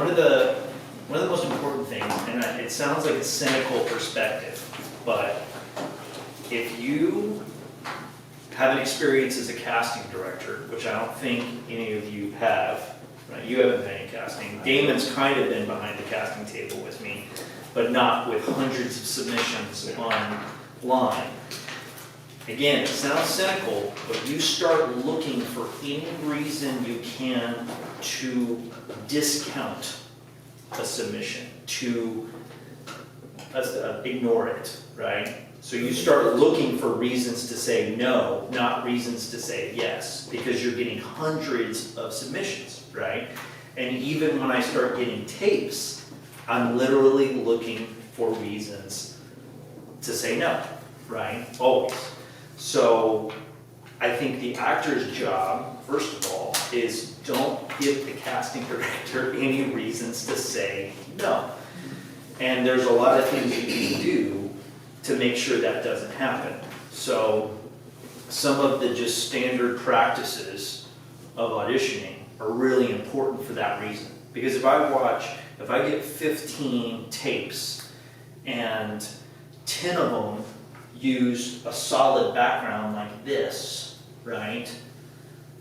one of the most important things, and it sounds like a cynical perspective, but if you have an experience as a casting director, which I don't think any of you have, right? You haven't been in casting. Damon's kind of been behind the casting table with me, but not with hundreds of submissions online. Again, it sounds cynical, but you start looking for any reason you can to discount a submission, to ignore it, right? So you start looking for reasons to say no, not reasons to say yes, because you're getting hundreds of submissions, right? And even when I start getting tapes, I'm literally looking for reasons to say no, right? Always. So I think the actor's job, first of all, is don't give the casting director any reasons to say no. And there's a lot of things you can do to make sure that doesn't happen. So some of the just standard practices of auditioning are really important for that reason. Because if I get 15 tapes and 10 of them use a solid background like this, right?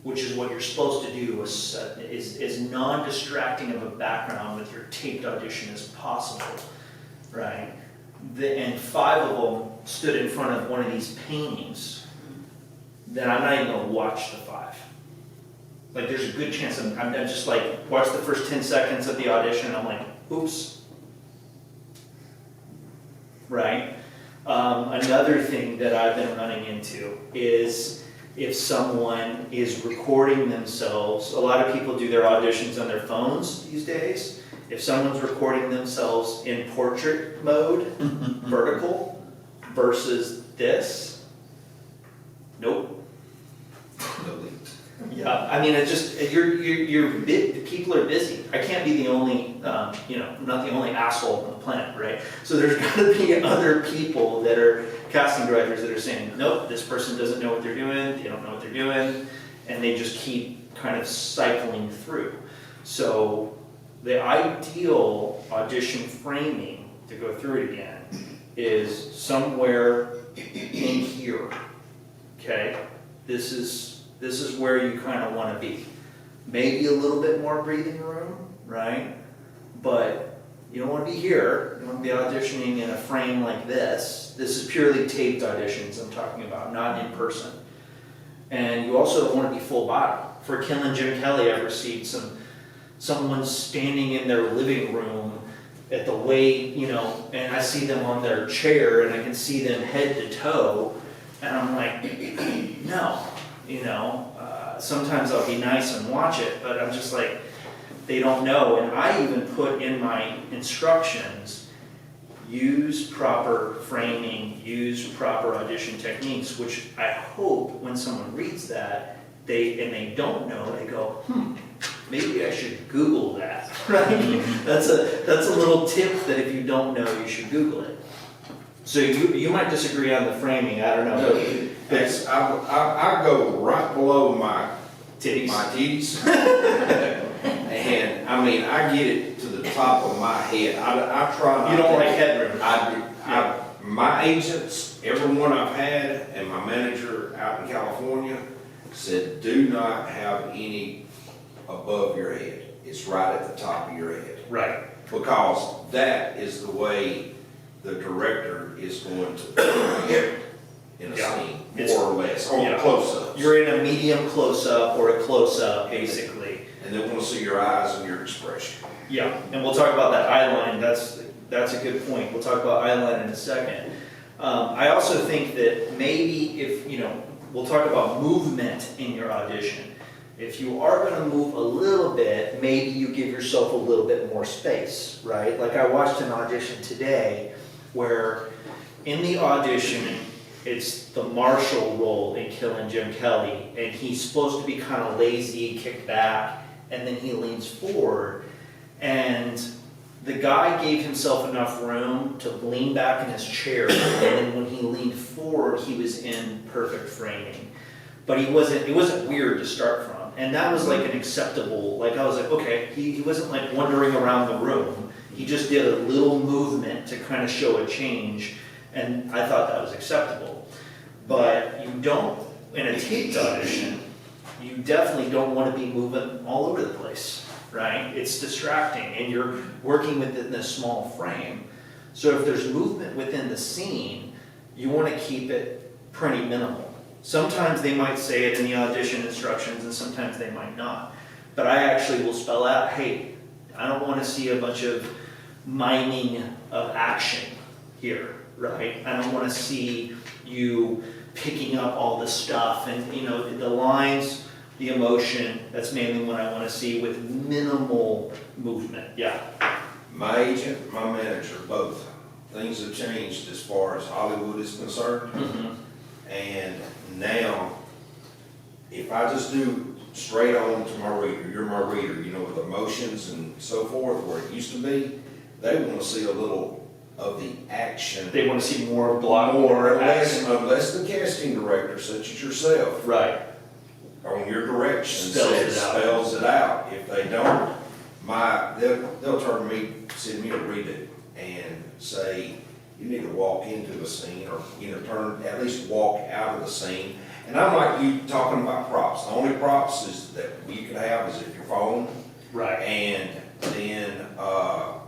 Which is what you're supposed to do, is non-distracting of a background with your taped audition as possible, right? And 5 of them stood in front of one of these paintings, then I'm not even going to watch the 5. Like, there's a good chance I'm just like, watch the first 10 seconds of the audition, and I'm like, oops. Right? Another thing that I've been running into is if someone is recording themselves, a lot of people do their auditions on their phones these days. If someone's recording themselves in portrait mode, vertical, versus this, nope. Yeah, I mean, it's just, people are busy. I can't be the only, not the only asshole on the planet, right? So there's got to be other people that are casting directors that are saying, nope, this person doesn't know what they're doing, they don't know what they're doing, and they just keep kind of cycling through. So the ideal audition framing, to go through it again, is somewhere in here, okay? This is where you kind of want to be. Maybe a little bit more breathing room, right? But you don't want to be here. You want to be auditioning in a frame like this. This is purely taped auditions I'm talking about, not in person. And you also want to be full body. For Killing Jim Kelly, I've received someone standing in their living room at the weight, and I see them on their chair and I can see them head to toe, and I'm like, no. Sometimes I'll be nice and watch it, but I'm just like, they don't know. And I even put in my instructions, use proper framing, use proper audition techniques, which I hope when someone reads that, they don't know, they go, maybe I should Google that, right? That's a little tip that if you don't know, you should Google it. So you might disagree on the framing, I don't know. Yes, I go right below my Titties. And I mean, I get it to the top of my head. I try not You don't to- like headroom? My agents, everyone I've had, and my manager out in California said, do not have any above your head. It's right at the top of your head. Right. Because that is the way the director is going to in a scene, more or less, or close-ups. You're in a medium close-up or a close-up, basically. And they want to see your eyes and your expression. Yeah, and we'll talk about that eye line. That's a good point. We'll talk about eye line in a second. I also think that maybe if, we'll talk about movement in your audition. If you are going to move a little bit, maybe you give yourself a little bit more space, right? Like I watched an audition today where in the audition, it's the Marshall role in Killing Jim Kelly, and he's supposed to be kind of lazy, kick back, and then he leans forward, and the guy gave himself enough room to lean back in his chair, and then when he leaned forward, he was in perfect framing. But it wasn't weird to start from. And that was like an acceptable, like I was like, okay, he wasn't like wandering around the room. He just did a little movement to kind of show a change, and I thought that was acceptable. But you don't, in a taped audition, you definitely don't want to be moving all over the place, right? It's distracting, and you're working within this small frame. So if there's movement within the scene, you want to keep it pretty minimal. Sometimes they might say it in the audition instructions, and sometimes they might not. But I actually will spell out, hey, I don't want to see a bunch of miming of action here, right? I don't want to see you picking up all the stuff and, you know, the lines, the emotion, that's mainly what I want to see with minimal movement, yeah. My agent, my manager, both, things have changed as far as Hollywood is concerned. And now, if I just do straight on to my reader, you're my reader, you know, with emotions and so forth, where it used to be, they want to see a little of the action. They want to see more block, More or action. less, unless the casting director, such as yourself, Right. on your direction Spells it out. If they don't, they'll turn to me, send me a read it, and say, you need to walk into the scene, or, you know, at least walk out of the scene. And I'm like you talking about props. The only props is that you could have is if your phone. Right. And then,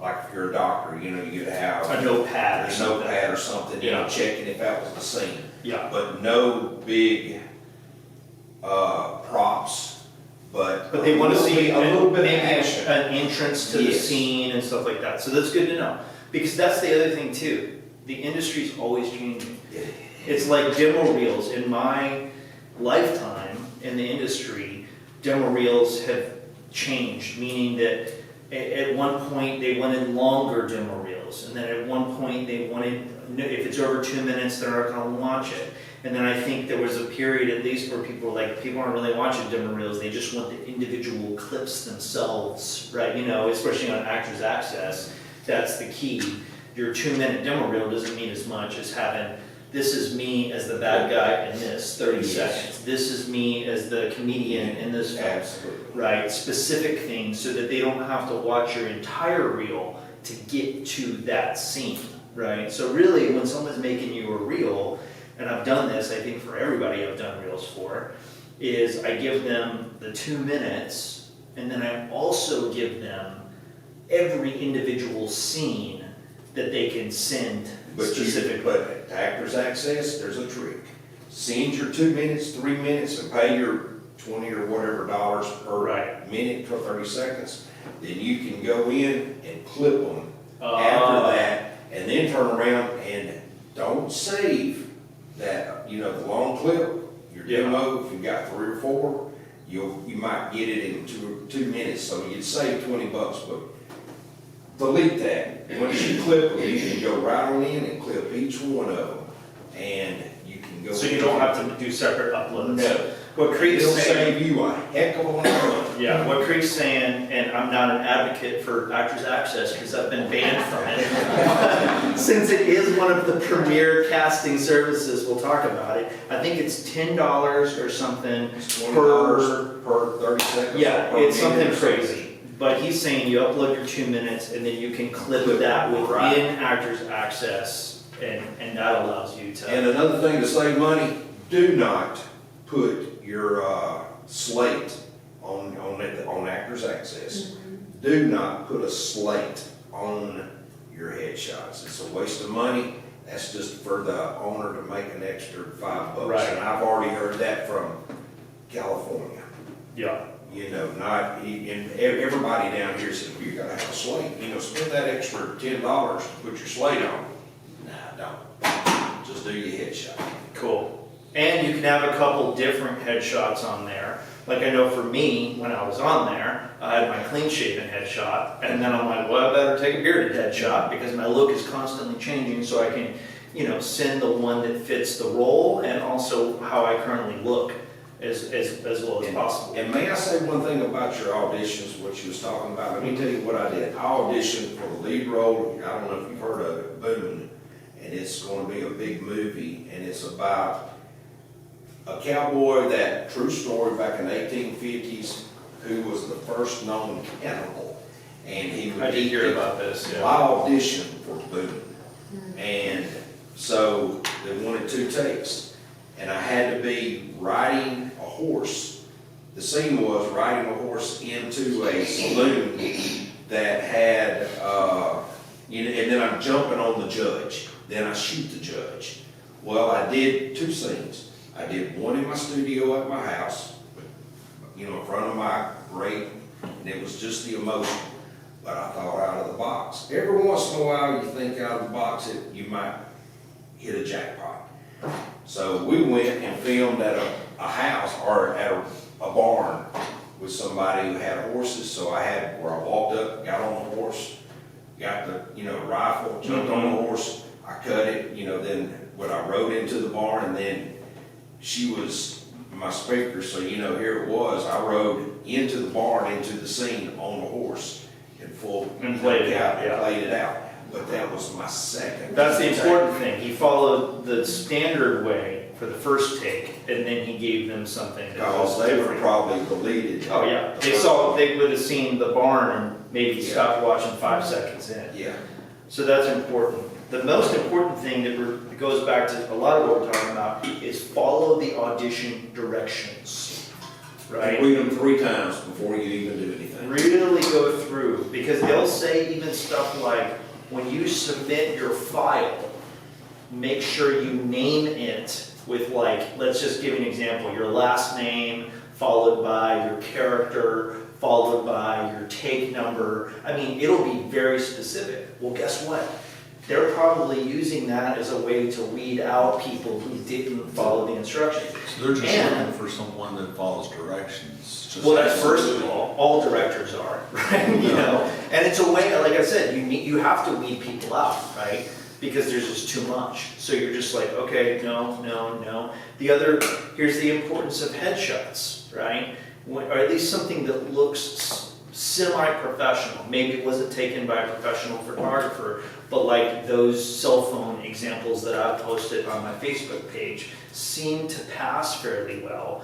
like if you're a doctor, you know, you could have A notepad or a something. notepad or something, you know, Yeah. checking if that was the scene. Yeah. But no big, props, but. But they want to see a little bit of maybe action. an entrance to the Yes. scene and stuff like that. So that's good to know. Because that's the other thing too. The industry's always changing. It's like demo reels. In my lifetime in the industry, demo reels have changed, meaning that at one point they wanted longer demo reels, and then at one point they wanted, if it's over 2 minutes, they're not going to watch it. And then I think there was a period at least where people were like, people aren't really watching demo reels, they just want the individual clips themselves, right? You know, especially on Actors Access, that's the key. Your 2-minute demo reel doesn't mean as much as having, this is me as the bad guy in this 30 Yes. seconds. This is me as the comedian in this film. Absolutely. Right, specific things so that they don't have to watch your entire reel to get to that scene, right? So really, when someone's making you a reel, and I've done this, I think for everybody I've done reels for, is I give them the 2 minutes, and then I also give them every individual scene that they can send specifically. But Actors Access, there's a trick. Send your 2 minutes, 3 minutes, and pay your 20 or whatever dollars per Right. minute for 30 seconds. Then you can go in and clip them after that, and then turn around and don't save that, you know, the long clip, your Yeah. demo, if you've got 3 or 4, you might get it in 2 minutes, so you'd save $20, but delete that. Once you clip them, you can go right on in and clip each one of them, and you can go. So you don't have to do separate uploads. No. What Creek's It'll saying, save you a heck of a lot of money. yeah, what Creek's saying, and I'm not an advocate for Actors Access because I've been banned from it. Since it is one of the premier casting services, we'll talk about it. I think it's $10 or something It's per. $20 per 30 seconds. Yeah, per it's minute something or something. crazy. But he's saying you upload your 2 minutes and then you can clip that Right. within Actors Access, and that allows you to. And another thing to save money, do not put your slate on Actors Access. Do not put a slate on your headshots. It's a waste of money. That's just for the owner to make an extra $5. Right. And I've already heard that from California. Yeah. You know, and everybody down here says, you gotta have a slate, you know, spend that extra $10 to put your slate on. Nah, don't. Just do your headshot. Cool. And you can have a couple different headshots on there. Like I know for me, when I was on there, I had my clean shaven headshot, and then I'm like, well, I better take a bearded headshot because my look is constantly changing, so I can, you know, send the one that fits the role and also how I currently look as well as possible. And may I say one thing about your auditions, what you was talking about? Let me tell you what I did. I auditioned for the lead role, I don't know if you've heard of it, Boone, and it's gonna be a big movie, and it's about a cowboy that, true story, back in the 1850s, who was the first known cannibal. And he would I did eat hear people. about this, I yeah. auditioned for Boone. And so they wanted 2 takes. And I had to be riding a horse. The scene was riding a horse into a saloon that had, and then I'm jumping on the judge. Then I shoot the judge. Well, I did 2 scenes. I did one in my studio at my house, in front of my grate, and it was just the emotion. But I thought out of the box. Every once in a while, you think out of the box that you might hit a jackpot. So we went and filmed at a house or at a barn with somebody who had horses. So I had where I walked up, got on the horse, got the rifle, jumped on the horse. I cut it, then when I rode into the barn, and then she was my speaker. So here it was. I rode into the barn, into the scene on the horse in full And played it out, yeah. Played it out. But that was my second. That's the important thing. He followed the standard way for the first take, and then he gave them something that Because was they were different. probably deleted. Oh, yeah. They would have seen the barn and maybe stopped watching 5 seconds in. Yeah. So that's important. The most important thing that goes back to a lot of what we're talking about is follow the audition directions, right? Read them 3 times before you even do anything. Really go through, because they'll say even stuff like, when you submit your file, make sure you name it with, like, let's just give you an example, your last name, followed by your character, followed by your take number. I mean, it'll be very specific. Well, guess what? They're probably using that as a way to weed out people who didn't follow the instructions. So they're just And- looking for someone that follows directions. Just Well, that's first of all directors are, right? And it's a way, like I said, you have to weed people out, right? Because there's just too much. So you're just like, okay, no. Here's the importance of headshots, right? Or at least something that looks semi-professional. Maybe it wasn't taken by a professional photographer, but like those cell phone examples that I've posted on my Facebook page seem to pass fairly well.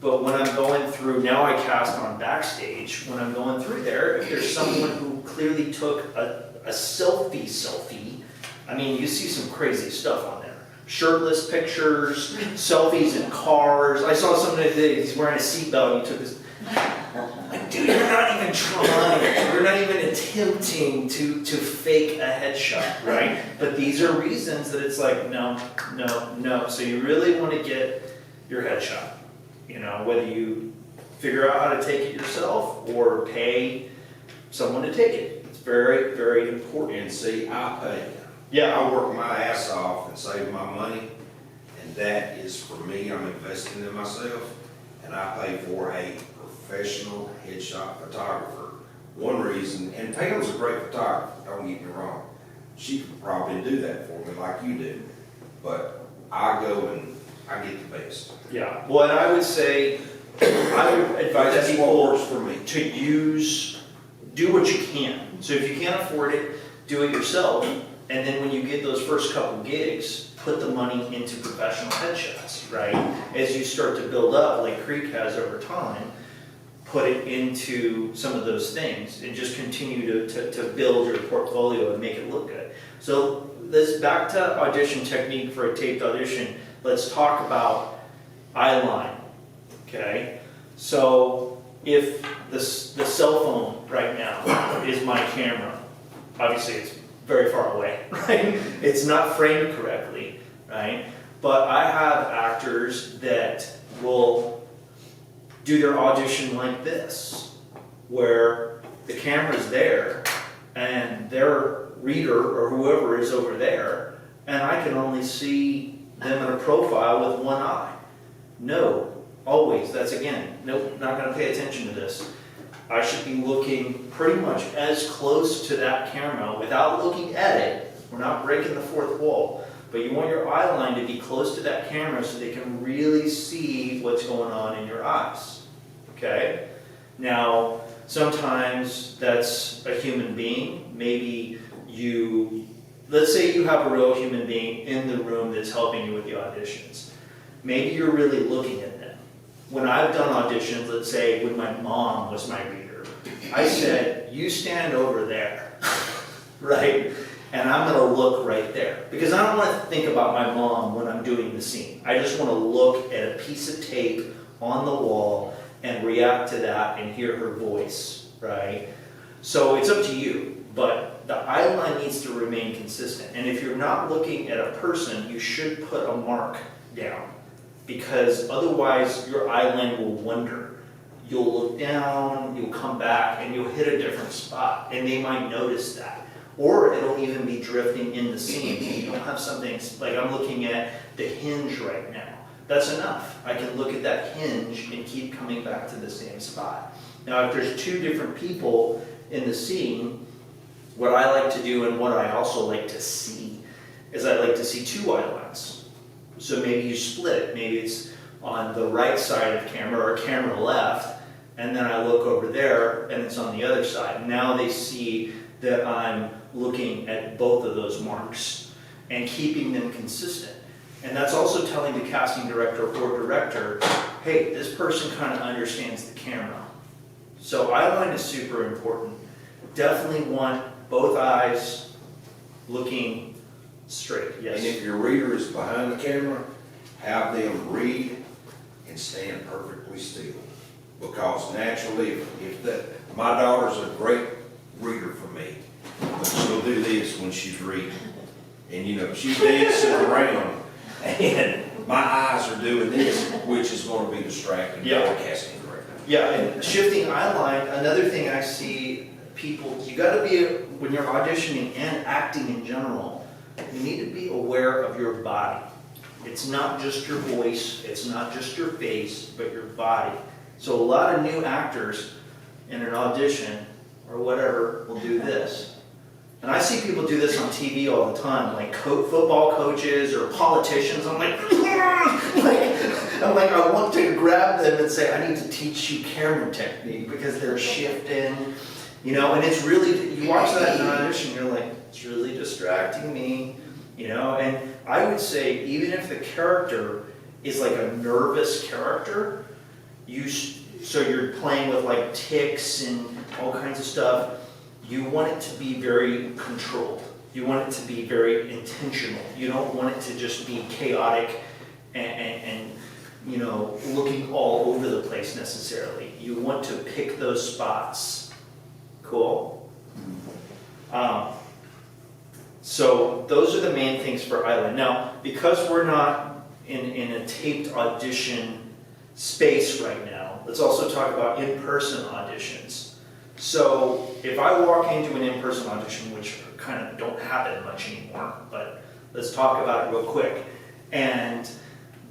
But when I'm going through, now I cast on Backstage, when I'm going through there, if there's someone who clearly took a selfie, I mean, you see some crazy stuff on there. Shirtless pictures, selfies in cars. I saw somebody that he's wearing a seatbelt and he took this. Like, dude, you're not even trying, you're not even attempting to fake a headshot, right? But these are reasons that it's like, no. So you really want to get your headshot. Whether you figure out how to take it yourself or pay someone to take it. It's very, very important. And see, I pay. Yeah. I work my ass off and save my money, and that is for me. I'm investing in myself, and I pay for a professional headshot photographer. One reason, and Pam's a great photographer, don't get me wrong. She could probably do that for me like you do, but I go and I get the best. Yeah. Well, and I would say, I would advise That's what people works for me. to do what you can. So if you can't afford it, do it yourself. And then when you get those first couple gigs, put the money into professional headshots, right? As you start to build up, like Creek has over time, put it into some of those things and just continue to build your portfolio and make it look good. So let's back to audition technique for a taped audition. Let's talk about eye line, okay? So if the cell phone right now is my camera, obviously it's very far away, right? It's not framed correctly, right? But I have actors that will do their audition like this, where the camera's there and their reader or whoever is over there, and I can only see them in a profile with one eye. No, always, that's again, nope, not gonna pay attention to this. I should be looking pretty much as close to that camera without looking at it. We're not breaking the fourth wall, but you want your eye line to be close to that camera so they can really see what's going on in your eyes, okay? Now, sometimes that's a human being. Maybe let's say you have a real human being in the room that's helping you with the auditions. maybe you're really looking at them. When I've done auditions, let's say when my mom was my reader, I said, you stand over there, right? And I'm gonna look right there. Because I don't wanna think about my mom when I'm doing the scene. I just wanna look at a piece of tape on the wall and react to that and hear her voice, right? So it's up to you, but the eye line needs to remain consistent. And if you're not looking at a person, you should put a mark down, because otherwise your eye line will wander. You'll look down, you'll come back, and you'll hit a different spot, and they might notice that. Or it'll even be drifting in the scene. You don't have something, like I'm looking at the hinge right now. That's enough. I can look at that hinge and keep coming back to the same spot. Now, if there's two different people in the scene, what I like to do and what I also like to see is I like to see two eye lines. So maybe you split it. Maybe it's on the right side of camera or camera left, and then I look over there and it's on the other side. Now they see that I'm looking at both of those marks and keeping them consistent. And that's also telling the casting director or director, hey, this person kind of understands the camera. So eye line is super important. Definitely want both eyes looking straight, yes. And if your reader is behind the camera, have them read and stand perfectly still. Because naturally, if that, my daughter's a great reader for me, but she'll do this when she's reading. And you know, she's dancing around, and my eyes are doing this, which is going to be distracting for Yeah. the casting director. Yeah, and shifting eye line, another thing I see people, you gotta be, when you're auditioning and acting in general, you need to be aware of your body. It's not just your voice, it's not just your face, but your body. So a lot of new actors in an audition or whatever will do this. And I see people do this on TV all the time, like football coaches or politicians. I'm like, I want to grab them and say, I need to teach you camera technique, because they're shifting, you know, and it's really, you watch that in an audition, you're like, it's really distracting me, you know, and I would say, even if the character is like a nervous character, so you're playing with like tics and all kinds of stuff, you want it to be very controlled. You want it to be very intentional. You don't want it to just be chaotic and you know, looking all over the place necessarily. You want to pick those spots. Cool? So those are the main things for Island. Now, because we're not in a taped audition space right now, let's also talk about in-person auditions. So if I walk into an in-person audition, which kind of don't happen much anymore, but let's talk about it real quick. And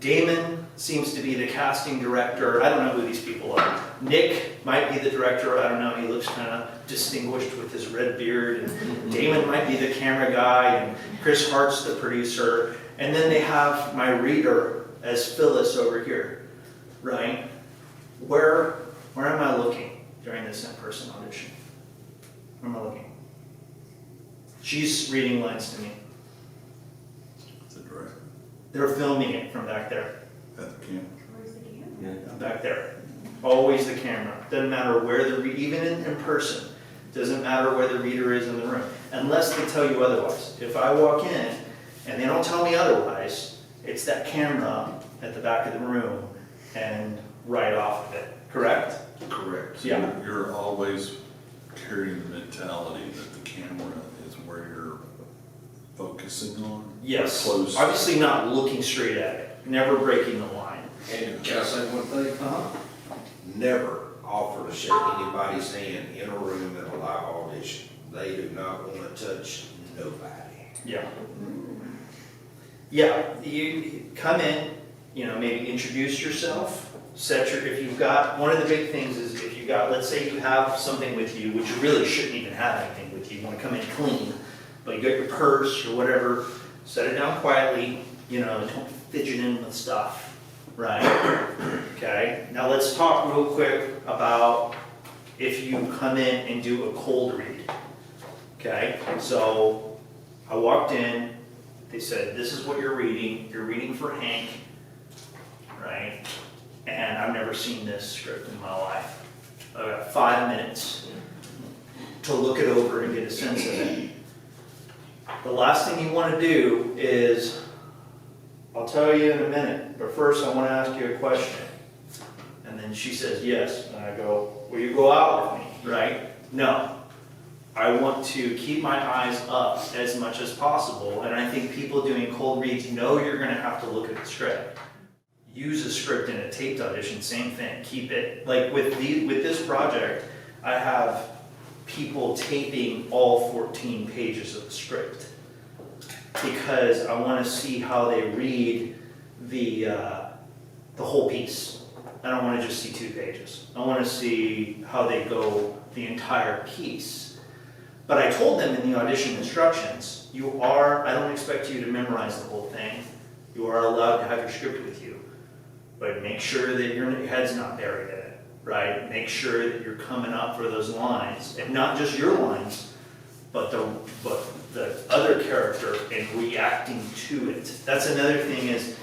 Damon seems to be the casting director. I don't know who these people are. Nick might be the director. I don't know. He looks kind of distinguished with his red beard. And Damon might be the camera guy, and Chris Hart's the producer. And then they have my reader as Phyllis over here, right? Where am I looking during this in-person audition? Where am I looking? She's reading lines to me. The director, They're filming it from back there. at the camera. Back there. Always the camera. Doesn't matter where even in person, doesn't matter where the reader is in the room, unless they tell you otherwise. If I walk in and they don't tell me otherwise, it's that camera at the back of the room and right off of it. Correct? Correct. So Yeah. you're always carrying the mentality that the camera is where you're focusing on? Yes. Close. Obviously not looking straight at it. Never breaking the line. And can I say one thing? Never offer to shake anybody's hand in a room at a live audition. They do not want to touch nobody. Yeah. Yeah, you come in, you know, maybe introduce yourself, if you've got, one of the big things is if you've got, let's say you have something with you, which you really shouldn't even have anything with you, you want to come in clean, but you got your purse or whatever, set it down quietly, you know, don't fidget in with stuff, right? Okay, now let's talk real quick about if you come in and do a cold read. Okay, so I walked in, they said, this is what you're reading for Hank. right? And I've never seen this script in my life. I've got 5 minutes to look it over and get a sense of it. The last thing you want to do is, I'll tell you in a minute, but first I want to ask you a question. And then she says yes, and I go, will you go out with me, right? No. I want to keep my eyes up as much as possible, and I think people doing cold reads know you're going to have to look at the script. Use a script in a taped audition, same thing. Keep it, like with this project, I have people taping all 14 pages of the script because I want to see how they read the whole piece. I don't want to just see 2 pages. I want to see how they go the entire piece. But I told them in the audition instructions, I don't expect you to memorize the whole thing. You are allowed to have your script with you. But make sure that your head's not buried in it, right? Make sure that you're coming up for those lines, and not just your lines, but the other character and reacting to it. That's another thing is,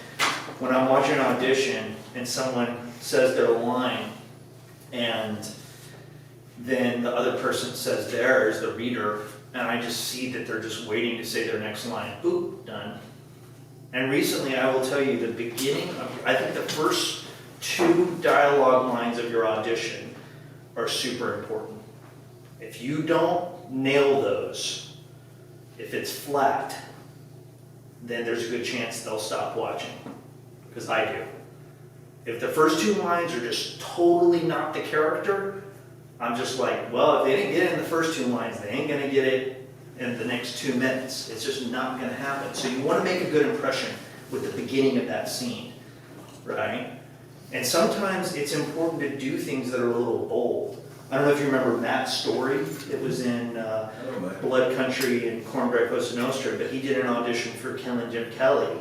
when I'm watching an audition and someone says their line, and then the other person says theirs, the reader, and I just see that they're just waiting to say their next line. Boop, done. And recently, I will tell you, the beginning of, I think the first 2 dialogue lines of your audition are super important. If you don't nail those, if it's flat, then there's a good chance they'll stop watching, because I do. If the first 2 lines are just totally not the character, I'm just like, well, if they didn't get it in the first 2 lines, they ain't gonna get it in the next 2 minutes. It's just not gonna happen. So you wanna make a good impression with the beginning of that scene, right? And sometimes it's important to do things that are a little bold. I don't know if you remember Matt's story. It was in Blood Country and Cornbread Cosa Nostra, but he did an audition for Killing Jim Kelly.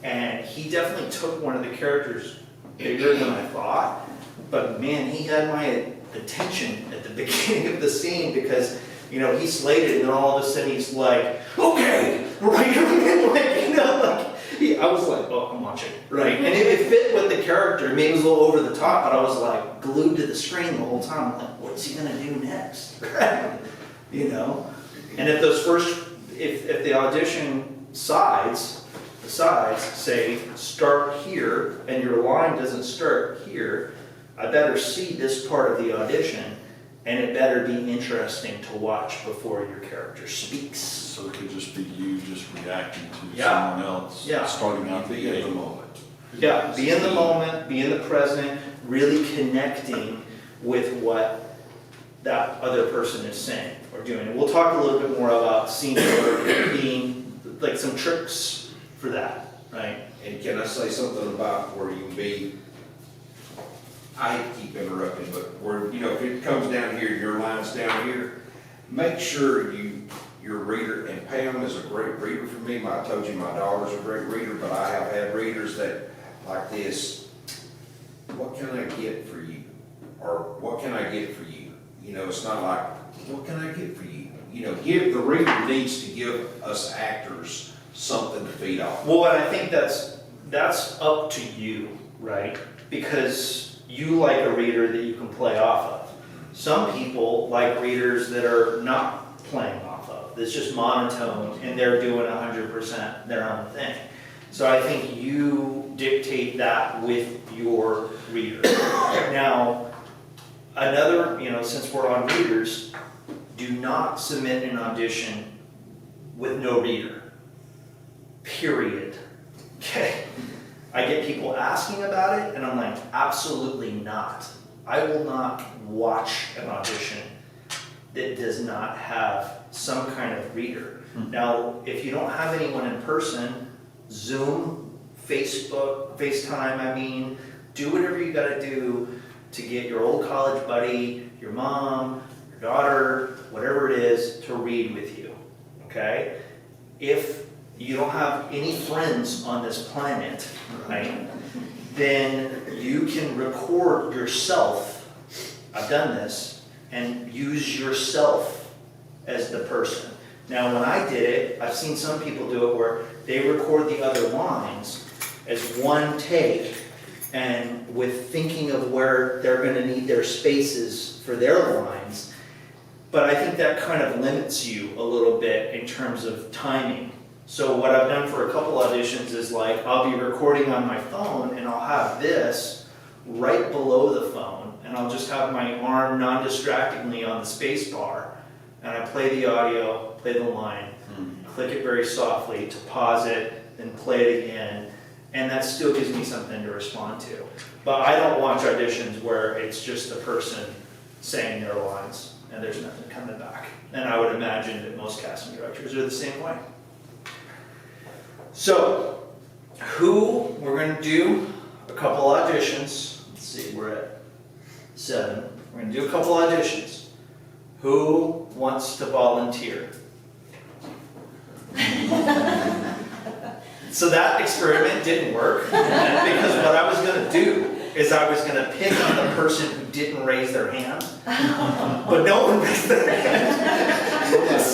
And he definitely took one of the characters bigger than I thought. But man, he had my attention at the beginning of the scene because, you know, he slayed it, and then all of a sudden he's like, okay, right, like, you know, like, I was like, oh, I'm watching, right? And it fit with the character. Maybe it was a little over the top, but I was like glued to the screen the whole time. I'm like, what's he gonna do next, right? You know? And if those if the audition the sides say start here, and your line doesn't start here, I better see this part of the audition, and it better be interesting to watch before your character speaks. So it could just be you just reacting to Yeah. someone else, Yeah. starting out the Be in the game. moment. Yeah, be in the moment, be in the present, really connecting with what that other person is saying or doing. And we'll talk a little bit more about scene work being like some tricks for that, right? And can I say something about where you can be, I hate to keep interrupting, but where, you know, if it comes down here, your line's down here, make sure your reader, and Pam is a great reader for me. I told you my daughter's a great reader, but I have had readers that, like this, what can I get for you? Or what can I get for you? You know, it's not like, what can I get for you? You know, the reader needs to give us actors something to feed off. Well, and I think that's up to you, right? Because you like a reader that you can play off of. Some people like readers that are not playing off of. It's just monotone and they're doing 100% their own thing. So I think you dictate that with your reader. Now, another, you know, since we're on readers, do not submit an audition with no reader. Period. Okay? I get people asking about it and I'm like, absolutely not. I will not watch an audition that does not have some kind of reader. Now, if you don't have anyone in person, Zoom, Facebook, FaceTime, I mean, do whatever you gotta do to get your old college buddy, your mom, your daughter, whatever it is, to read with you, okay? If you don't have any friends on this planet, right, then you can record yourself, I've done this, and use yourself as the person. Now, when I did it, I've seen some people do it where they record the other lines as one take, and with thinking of where they're gonna need their spaces for their lines. But I think that kind of limits you a little bit in terms of timing. So what I've done for a couple auditions is like, I'll be recording on my phone and I'll have this right below the phone, and I'll just have my arm non-distractingly on the space bar, and I play the audio, play the line, click it very softly to pause it, then play it again, and that still gives me something to respond to. But I don't watch auditions where it's just the person saying their lines and there's nothing coming back. And I would imagine that most casting directors are the same way. So, we're gonna do a couple auditions. Let's see, we're at 7. We're gonna do a couple auditions. Who wants to volunteer? So that experiment didn't work, because what I was gonna do is I was gonna pick on the person who didn't raise their hand, but no one raised their hand.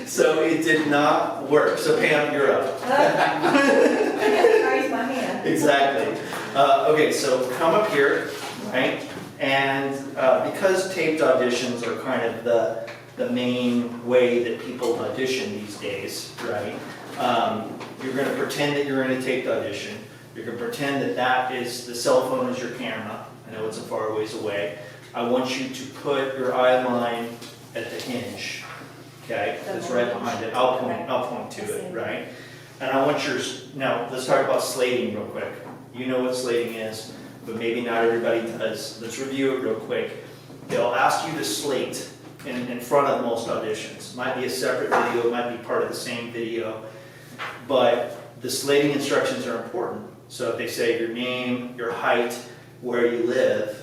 So it did not work. So Pam, you're up. I raise my hand. Exactly. Okay, so come up here, right? And because taped auditions are kind of the main way that people audition these days, right? You're going to pretend that you're in a taped audition. You're going to pretend that that is the cell phone is your camera. I know it's a far ways away. I want you to put your eye line at the hinge. Okay, it's right behind it. I'll point to it, right? And I want yours. Now let's talk about slating real quick. You know what slating is, but maybe not everybody does. Let's review it real quick. They'll ask you to slate in front of most auditions. Might be a separate video, might be part of the same video, but the slating instructions are important. So if they say your name, your height, where you live,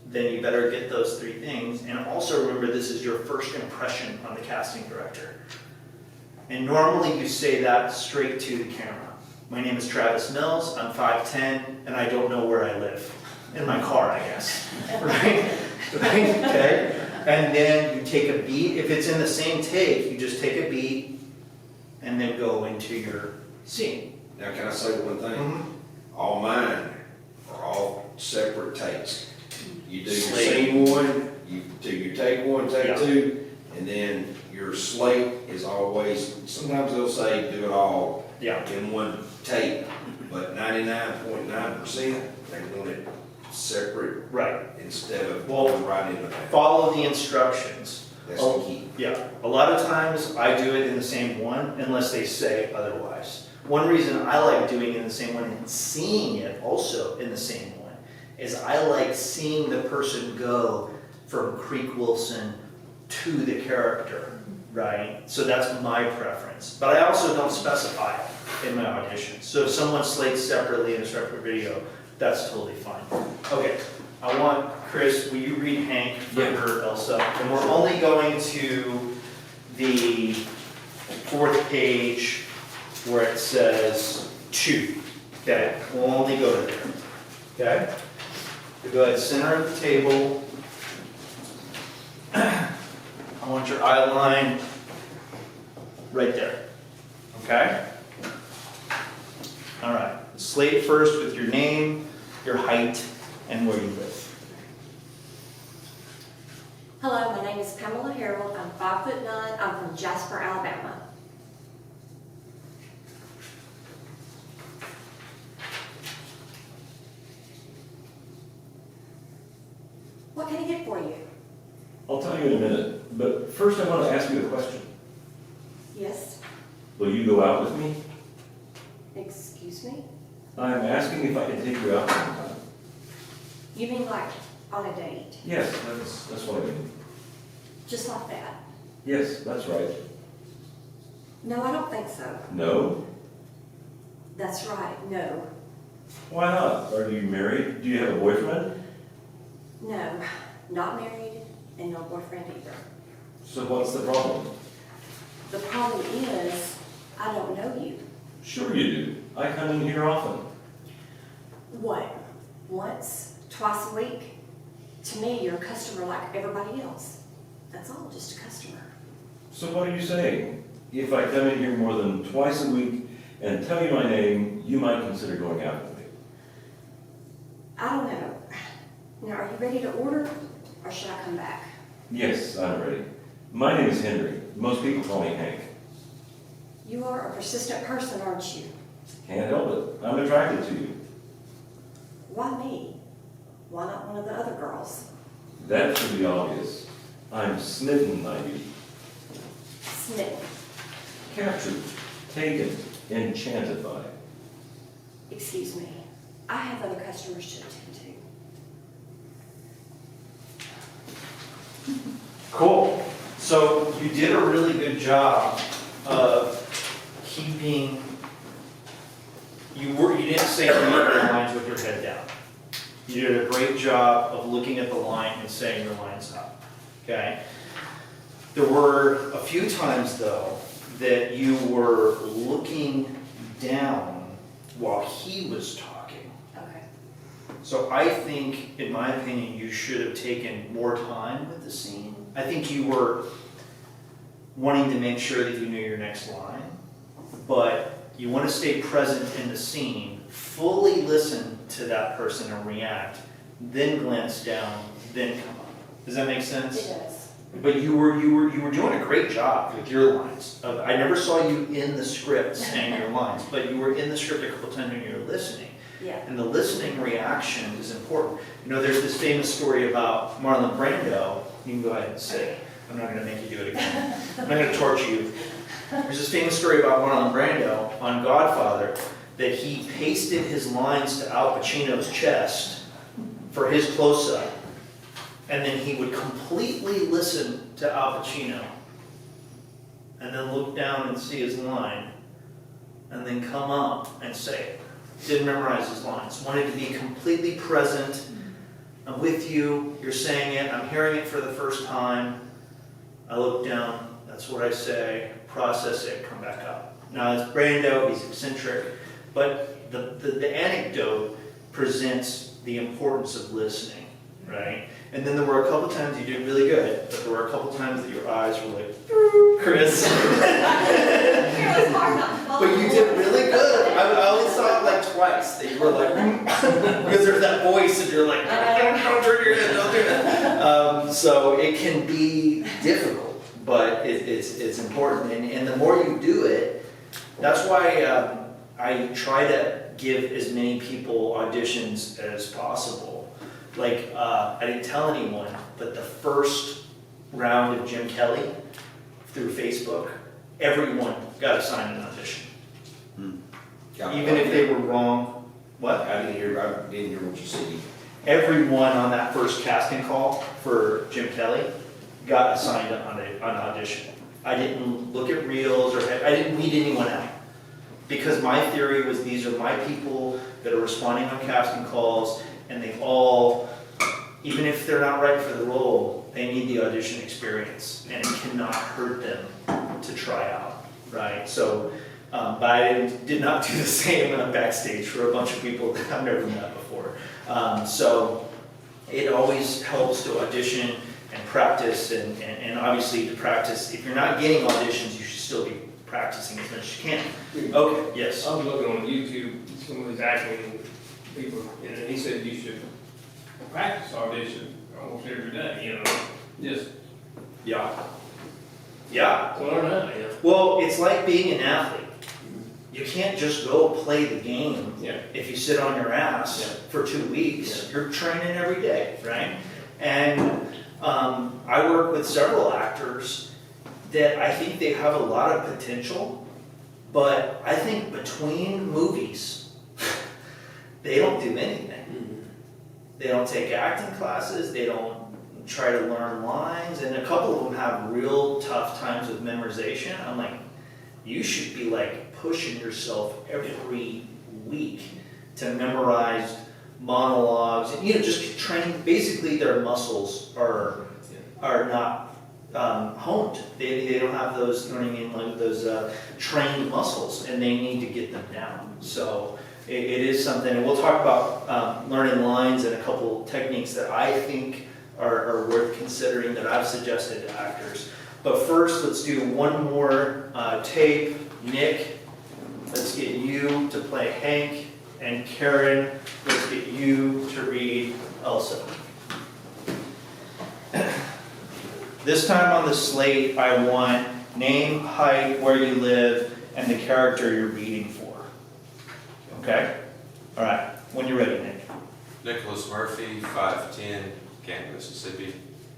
then you better get those 3 things. And also remember, this is your first impression on the casting director. And normally you say that straight to the camera. My name is Travis Mills, I'm 5'10", and I don't know where I live. In my car, I guess, right? Okay? And then you take a beat. If it's in the same take, you just take a beat and then go into your scene. Now, can I say one thing? Mm-hmm. All mine are all separate takes. You do your Slate. scene 1, you do your take 1, take Yeah. 2, and then your slate is always, sometimes they'll say do it all Yeah. in one take, but 99.9% they want it separate Right. instead of Well, going right into that. Follow the instructions. That's the key. Yeah, a lot of times I do it in the same one unless they say otherwise. One reason I like doing it in the same one and seeing it also in the same one is I like seeing the person go from Creek Wilson to the character, right? So that's my preference. But I also don't specify it in my auditions. So if someone slates separately in a separate video, that's totally fine. Okay, I want, Chris, will you read Hank for her, Elsa? And we're only going to the 4th page where it says 2. Okay, we'll only go to there. Okay? So go ahead, center of the table. I want your eye line right there. Okay? All right. Slate first with your name, your height, and where you live. Hello, my name is Pamela Harold. I'm 5'9". I'm from Jasper, Alabama. What can I get for you? I'll tell you in a minute, but first I want to ask you a question. Yes? Will you go out with me? Excuse me? I'm asking if I can take you out sometime. You mean like on a date? Yes, that's what I mean. Just like that? Yes, that's right. No, I don't think so. No? That's right, no. Why not? Are you married? Do you have a boyfriend? No, not married and no boyfriend either. So what's the problem? The problem is, I don't know you. Sure you do. I come in here often. What? Once? Twice a week? To me, you're a customer like everybody else. That's all, just a customer. So what are you saying? If I come in here more than twice a week and tell you my name, you might consider going out with me. I don't know. Now, are you ready to order, or should I come back? Yes, I'm ready. My name is Henry. Most people call me Hank. You are a persistent person, aren't you? Can't help it. I'm attracted to you. Why me? Why not one of the other girls? That should be obvious. I'm smitten by you. Smitten. Captured, taken, enchanted by. Excuse me. I have other customers to attend to. Cool. So you did a really good job of keeping, you didn't say you were your lines with your head down. You did a great job of looking at the line and saying your line's up, okay? There were a few times though that you were looking down while he was talking. Okay. So I think, in my opinion, you should have taken more time with the scene. I think you were wanting to make sure that you knew your next line, but you want to stay present in the scene, fully listen to that person and react, then glance down, then come up. Does that make sense? It does. But you were doing a great job with your lines. I never saw you in the script saying your lines, but you were in the script a couple times when you were listening. Yeah. And the listening reaction is important. You know, there's this famous story about Marlon Brando. You can go ahead and say it. I'm not going to make you do it again. I'm not going to torture you. There's this famous story about Marlon Brando on Godfather that he pasted his lines to Al Pacino's chest for his close-up. And then he would completely listen to Al Pacino and then look down and see his line and then come up and say it. Didn't memorize his lines. Wanted to be completely present. I'm with you. You're saying it. I'm hearing it for the first time. I look down. That's what I say. Process it. Come back up. Now it's Brando. He's eccentric. But the anecdote presents the importance of listening, right? And then there were a couple times you did really good, but there were a couple times that your eyes were like, Chris. But you did really good. I only saw it like twice. That you were like, because there's that voice, and you're like, don't turn your head, don't do that. So it can be difficult, but it's important. And the more you do it, that's why I try to give as many people auditions as possible. Like, I didn't tell anyone, but the first round of Jim Kelly through Facebook, everyone got assigned an audition. Even if they were wrong. What? I didn't hear what you said. Everyone on that first casting call for Jim Kelly got assigned an audition. I didn't look at reels, or I didn't weed anyone out. Because my theory was, these are my people that are responding on casting calls, and they all, even if they're not right for the role, they need the audition experience, and it cannot hurt them to try out, right? So, but I did not do the same backstage for a bunch of people that I've never met before. So it always helps to audition and practice, and obviously to practice. If you're not getting auditions, you should still be practicing as much as you can. Okay, yes. I was looking on YouTube, some of these acting people, and he said you should practice audition almost every day, you know, just Yeah. Yeah. to learn how, you know. Well, it's like being an athlete. You can't just go play the game Yeah. if you sit on your ass Yeah. for 2 weeks. You're training every day, right? And I work with several actors that I think they have a lot of potential, but I think between movies, they don't do anything. They don't take acting classes, they don't try to learn lines, and a couple of them have real tough times with memorization. I'm like, you should be like pushing yourself every week to memorize monologues, and just training. Basically, their muscles are not honed. They don't have those, you know what I mean, like those trained muscles, and they need to get them down. So it is something, and we'll talk about learning lines and a couple techniques that I think are worth considering that I've suggested to actors. But first, let's do one more tape. Nick, let's get you to play Hank, And Karen, let's get you to read Elsa. This time on the slate, I want name, height, where you live, and the character you're reading for. Okay? All right, when you're ready, Nick. Nicholas Murphy, 5'10", Canton, Mississippi,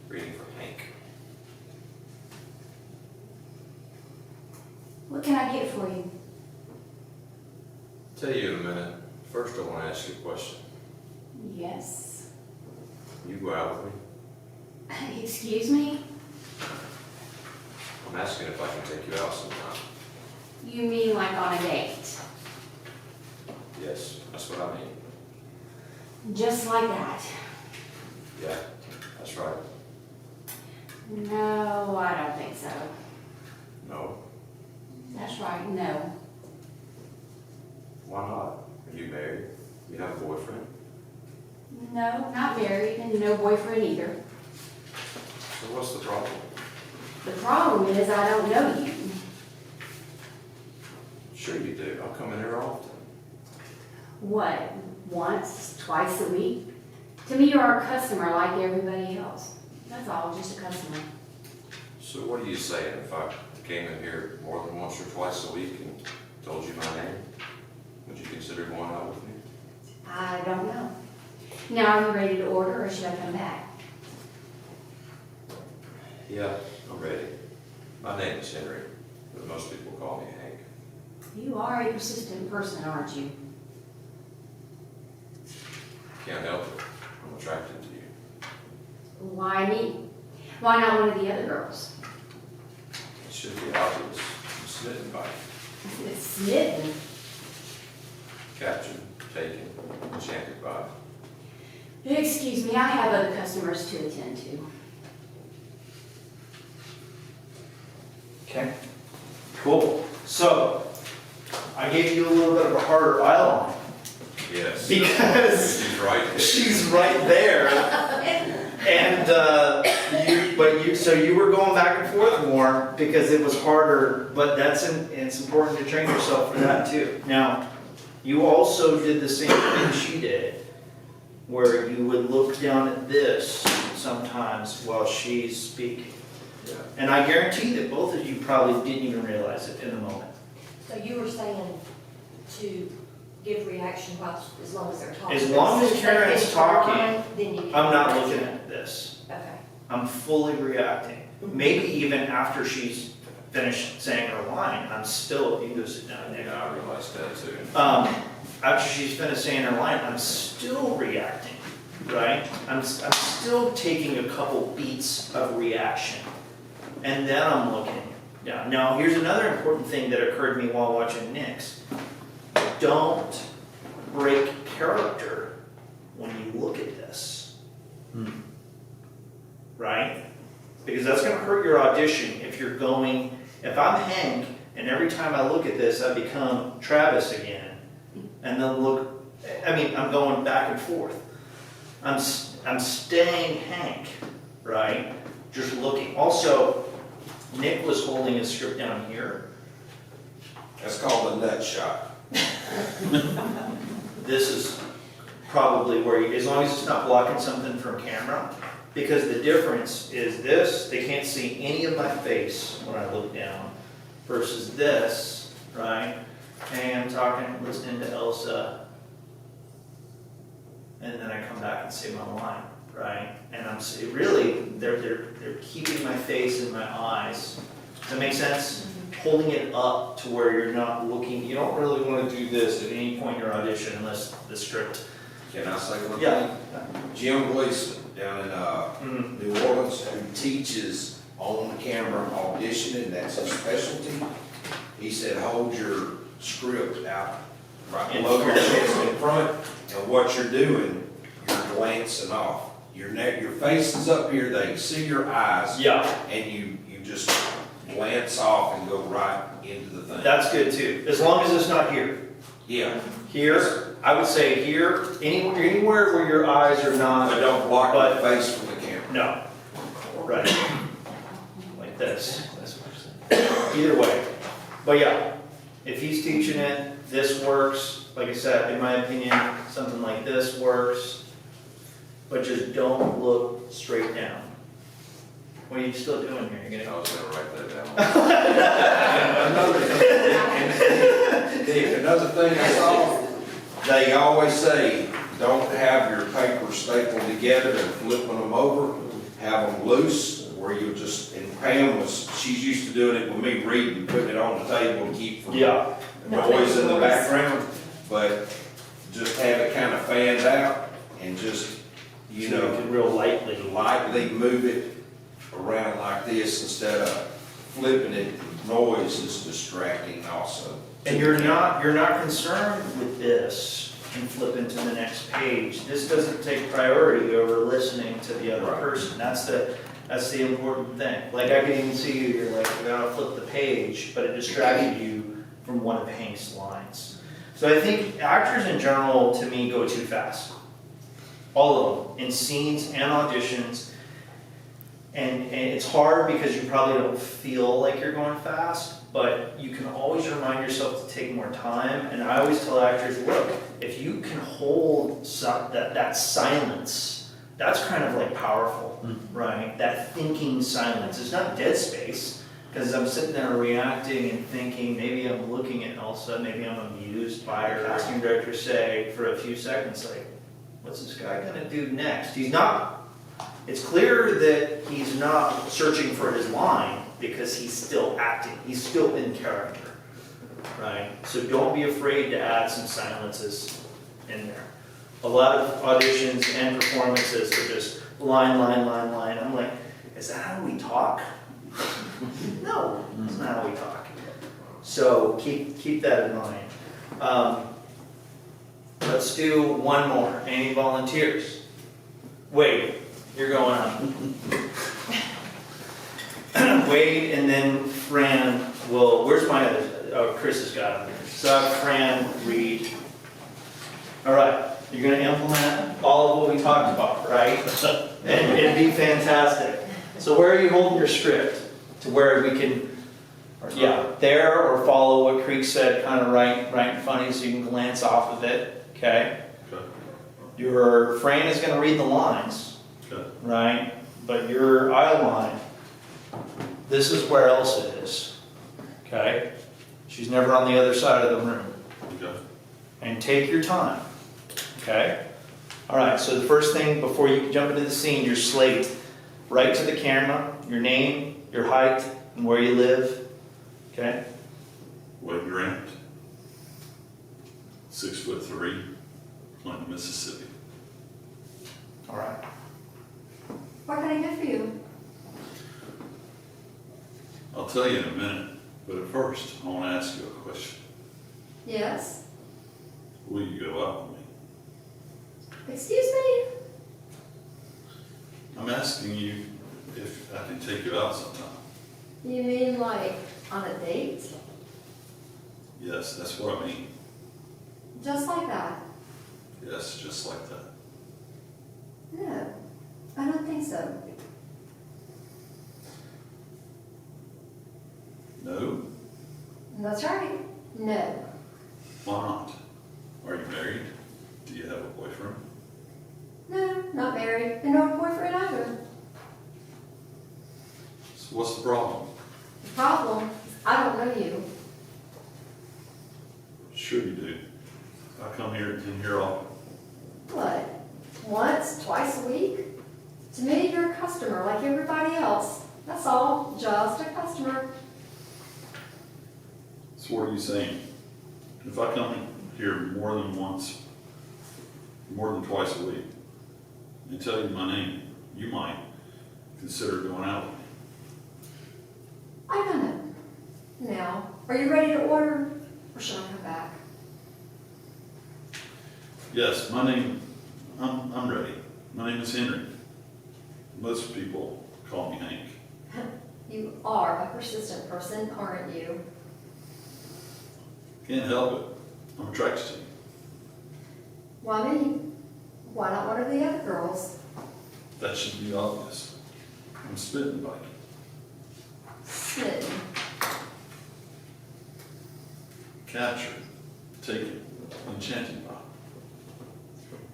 reading for Hank. What can I get for you? Tell you in a minute. First, I want to ask you a question. Yes. You go out with me? Excuse me? I'm asking if I can take you out sometime. You mean like on a date? Yes, that's what I mean. Just like that? Yeah, that's right. No, I don't think so. No? That's right, no. Why not? Are you married? You have a boyfriend? No, not married and no boyfriend either. So what's the problem? The problem is I don't know you. Sure you do. I come in here often. What, once, twice a week? To me, you're a customer like everybody else. That's all, just a customer. So what are you saying if I came in here more than once or twice a week and told you my name? Would you consider going out with me? I don't know. Now, are you ready to order or should I come back? Yeah, I'm ready. My name is Henry, but most people call me Hank. You are a persistent person, aren't you? Can't help it. I'm attracted to you. Why me? Why not one of the other girls? It should be obvious. I'm smitten by you. It's smitten. Captured, taken, enchanted by. Excuse me, I have other customers to attend to. Okay, cool. So, I gave you a little bit of a harder outline Yes. because She's right there. she's right there. And, so you were going back and forth more because it was harder, but it's important to train yourself for that too. Now, you also did the same thing she did, where you would look down at this sometimes while she's speaking. Yeah. And I guarantee that both of you probably didn't even realize it in the moment. So you were saying to give reaction while, as long as they're talking? As long as Since they Karen's finish their talking, line, then you can I'm not react. looking at this. Okay. I'm fully reacting. Maybe even after she's finished saying her line, I'm still, you can go sit down, Nick. Yeah, I realized that too. After she's finished saying her line, I'm still reacting, right? I'm still taking a couple beats of reaction. And then I'm looking down. Now, here's another important thing that occurred to me while watching Nick's. Don't break character when you look at this. Right? Because that's going to hurt your audition if I'm Hank, and every time I look at this, I become Travis again. And then I'm going back and forth. I'm staying Hank, right? Just looking. Also, Nick was holding his script down here. That's called a nut shot. This is probably where as long as it's not blocking something from camera, because the difference is this, they can't see any of my face when I look down, versus this, right? And I'm talking, listening to Elsa, and then I come back and say my line, right? And really, they're keeping my face in my eyes. Does that make sense? Holding it up to where you're not looking, you don't really want to do this at any point in your audition unless the script. Can I say one thing? Yeah. Jim Gleason down in New Orleans, who teaches on camera auditioning, that's his specialty. He said, hold your script out right below your chest in front, and what you're doing, you're glancing off. Your face is up here, they can see your eyes. Yeah. And you just glance off and go right into the thing. That's good too, as long as it's not here. Yeah. Here, I would say here, anywhere where your eyes are But not, don't block But- the face from the camera. no. Right. Like this. Either way. But yeah, if he's teaching it, this works, Like I said, in my opinion, something like this works, but just don't look straight down. What are you still doing here? You're I gonna. was gonna write that down. Another thing I saw, they always say, don't have your papers stapled together and flipping them over. Have them loose, where you just, and Pam she's used to doing it with me reading, putting it on the table to keep from Yeah. noise in the background. But just have it kind of fanned out and just, you So know, can real lightly. lightly move it around like this instead of flipping it. Noise is distracting also. And you're not concerned with this and flip into the next page. This doesn't take priority over listening to the other Right. person. That's the important thing. Like I can even see you, you're like, you gotta flip the page, but it distracted you from one of Hank's lines. So I think actors in general, to me, go too fast. All of them, in scenes and auditions. And it's hard because you probably don't feel like you're going fast, but you can always remind yourself to take more time. And I always tell actors, look, if you can hold that silence, that's kind of like powerful, right? That thinking silence. It's not dead space, because I'm sitting there reacting and thinking, maybe I'm looking at Elsa, maybe I'm amused by her casting director say for a few seconds, like, what's this guy gonna do next? He's not. It's clear that he's not searching for his line because he's still acting. He's still in character, right? So don't be afraid to add some silences in there. A lot of auditions and performances are just line, line, line, line. I'm like, is that how we talk? No, it's not how we talk. So keep that in mind. Let's do one more. Any volunteers? Wait. You're going on. Wade and then Fran will, where's my other, oh, Chris has got it. So have Fran read. All right, you're gonna implement all of what we talked about, right? And it'd be fantastic. So where are you holding your script? To where we can, yeah, there, or follow what Creek said, kind of right in front of you so you can glance off of it, okay? Okay. Your Fran is gonna read the lines. Okay. Right? But your eye line, this is where Elsa is. Okay? She's never on the other side of the room. Okay. And take your time. Okay? All right, so the first thing before you jump into the scene, your slate. Right to the camera, your name, your height, and where you live. Okay? Wade Grant, 6'3", Clinton, Mississippi. All right. What can I do for you? I'll tell you in a minute, but at first, I want to ask you a question. Yes? Will you go out with me? Excuse me? I'm asking you if I can take you out sometime. You mean like on a date? Yes, that's what I mean. Just like that? Yes, just like that. No, I don't think so. No? That's right. No. Why not? Are you married? Do you have a boyfriend? No, not married. And no boyfriend either. So what's the problem? The problem is I don't know you. Sure you do. I come here in here often. What? Once, twice a week? To me, you're a customer like everybody else. That's all, just a customer. So what are you saying? If I come in here more than once, more than twice a week, and tell you my name, you might consider going out with me. I don't know. Now, are you ready to order, or should I come back? Yes, I'm ready. My name is Henry. Most people call me Hank. You are a persistent person, aren't you? Can't help it. I'm attracted to you. Why me? Why not one of the other girls? That should be obvious. I'm smitten by you. Smitten. Captured, taken, enchanting pie.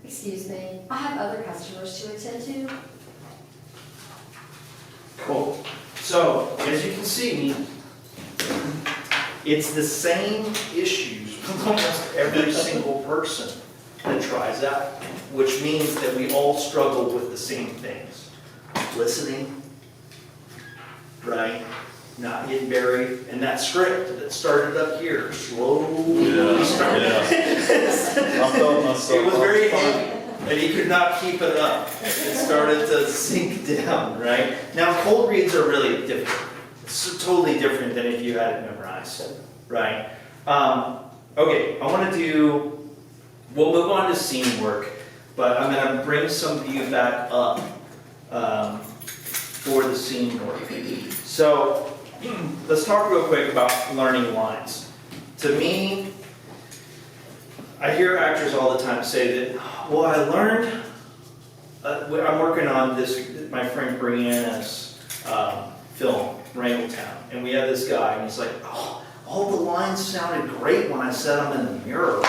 Excuse me, I have other customers to attend to. Cool. So, as you can see, it's the same issues with almost every single person that tries out, which means that we all struggle with the same things. Listening, right? Not getting buried, and that script that started up here slowly started. I felt myself. It was very heavy, and he could not keep it up. It started to sink down, right? Now, cold reads are really different. It's totally different than if you had it memorized, right? Okay, I want to do, we'll move on to scene work, but I'm going to bring some of you back up for the scene work. So, let's talk real quick about learning lines. To me, I hear actors all the time say that, well, I learned, I'm working on this, my friend Brianna's film, Rainbow, and we have this guy, and he's like, oh, all the lines sounded great when I said them in the mirror.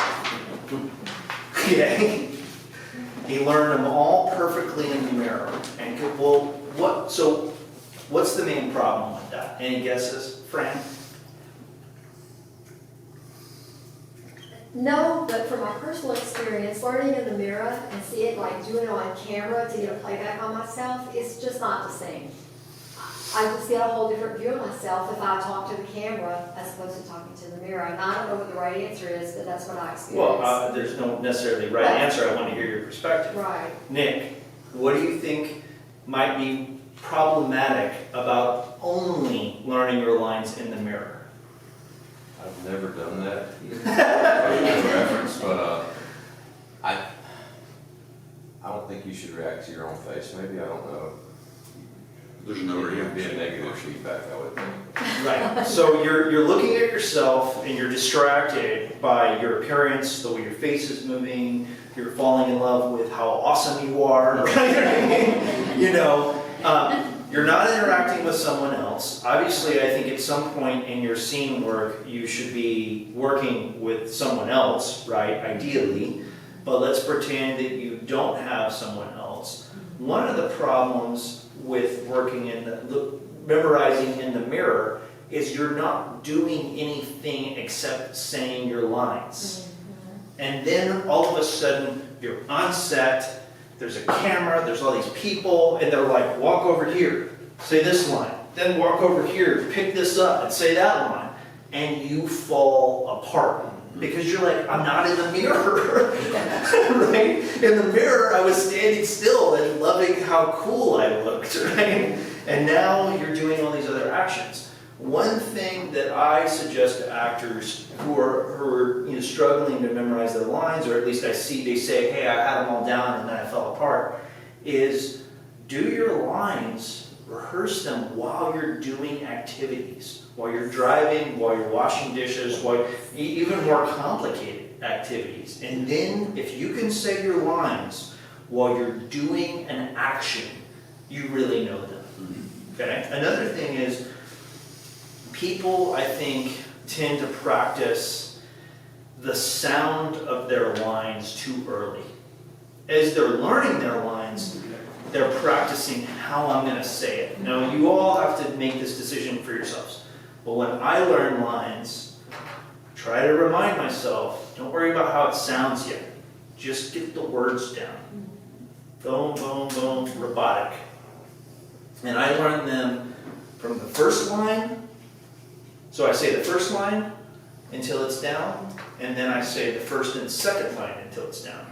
Okay? He learned them all perfectly in the mirror. And well, what's the main problem with that? Any guesses, Fran? No, but from my personal experience, learning in the mirror and see it like doing it on camera to get a playback on myself, it's just not the same. I just get a whole different view of myself if I talk to the camera as opposed to talking to the mirror. And I don't know what the right answer is, but that's what I experienced. Well, there's no necessarily right answer. I want to hear your perspective. Right. Nick, what do you think might be problematic about only learning your lines in the mirror? I've never done that. For reference, but I don't think you should react to your own face. Maybe, I don't know. There's no It would be a reaction. negative feedback, I would think. Right. So you're looking at yourself and you're distracted by your appearance, the way your face is moving. You're falling in love with how awesome you are. Right? You know, you're not interacting with someone else. Obviously, I think at some point in your scene work, you should be working with someone else, right? Ideally. But let's pretend that you don't have someone else. One of the problems with working memorizing in the mirror is you're not doing anything except saying your lines. And then all of a sudden, you're on set, there's a camera, there's all these people, and they're like, walk over here, say this line, then walk over here, pick this up, and say that line. And you fall apart. Because you're like, I'm not in the mirror, right? In the mirror, I was standing still and loving how cool I looked, right? And now you're doing all these other actions. One thing that I suggest to actors who are struggling to memorize their lines, or at least I see they say, hey, I had them all down and then I fell apart, is do your lines, rehearse them while you're doing activities. While you're driving, while you're washing dishes, while even more complicated activities. And then if you can say your lines while you're doing an action, you really know them. Okay? Another thing is people, I think, tend to practice the sound of their lines too early. As they're learning their lines, they're practicing how I'm going to say it. Now, you all have to make this decision for yourselves. But when I learn lines, try to remind myself, don't worry about how it sounds yet. Just get the words down. Boom, boom, boom, robotic. And I learn them from the first line. So I say the first line until it's down, and then I say the first and second line until it's down.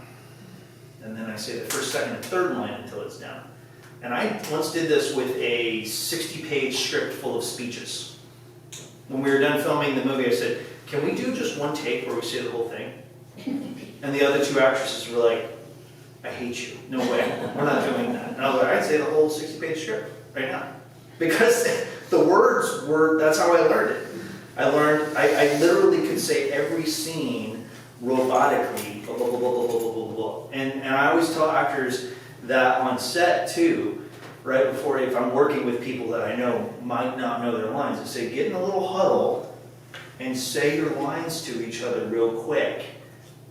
And then I say the first, second, and third line until it's down. And I once did this with a 60-page script full of speeches. When we were done filming the movie, I said, can we do just one take where we say the whole thing? And the other two actresses were like, I hate you. No way. We're not doing that. And I was like, I'd say the whole 60-page script right now. Because the words were, that's how I learned it. I literally could say every scene robotically, blah, blah, blah, blah, blah, blah, blah, blah. And I always tell actors that on set too, right before, if I'm working with people that I know might not know their lines, I say, get in a little huddle and say your lines to each other real quick.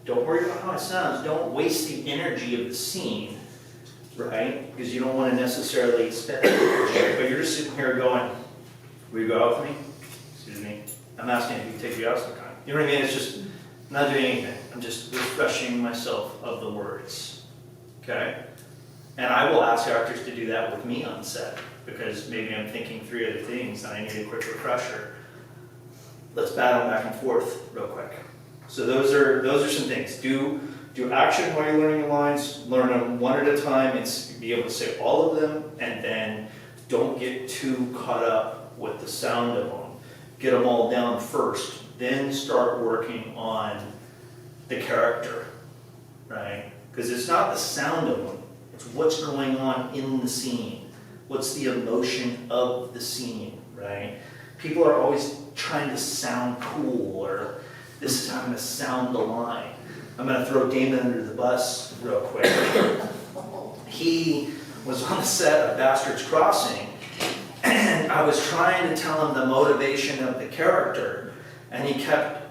Don't worry about how it sounds. Don't waste the energy of the scene, right? Because you don't want to necessarily spend it. But you're just sitting here going, will you go out with me? Excuse me. I'm asking if you can take you out sometime. You know what I mean? It's just not doing anything. I'm just refreshing myself of the words. Okay? And I will ask actors to do that with me on set because maybe I'm thinking 3 other things and I need a quick refresher. Let's battle back and forth real quick. So those are some things. Do action while you're learning the lines. Learn them one at a time. It's be able to say all of them, and then don't get too caught up with the sound of them. Get them all down first, then start working on the character, right? Because it's not the sound of them. It's what's going on in the scene. What's the emotion of the scene, right? People are always trying to sound cool, or this is how I'm going to sound the line. I'm going to throw Damon under the bus real quick. He was on the set of Bastards Crossing, and I was trying to tell him the motivation of the character, and he kept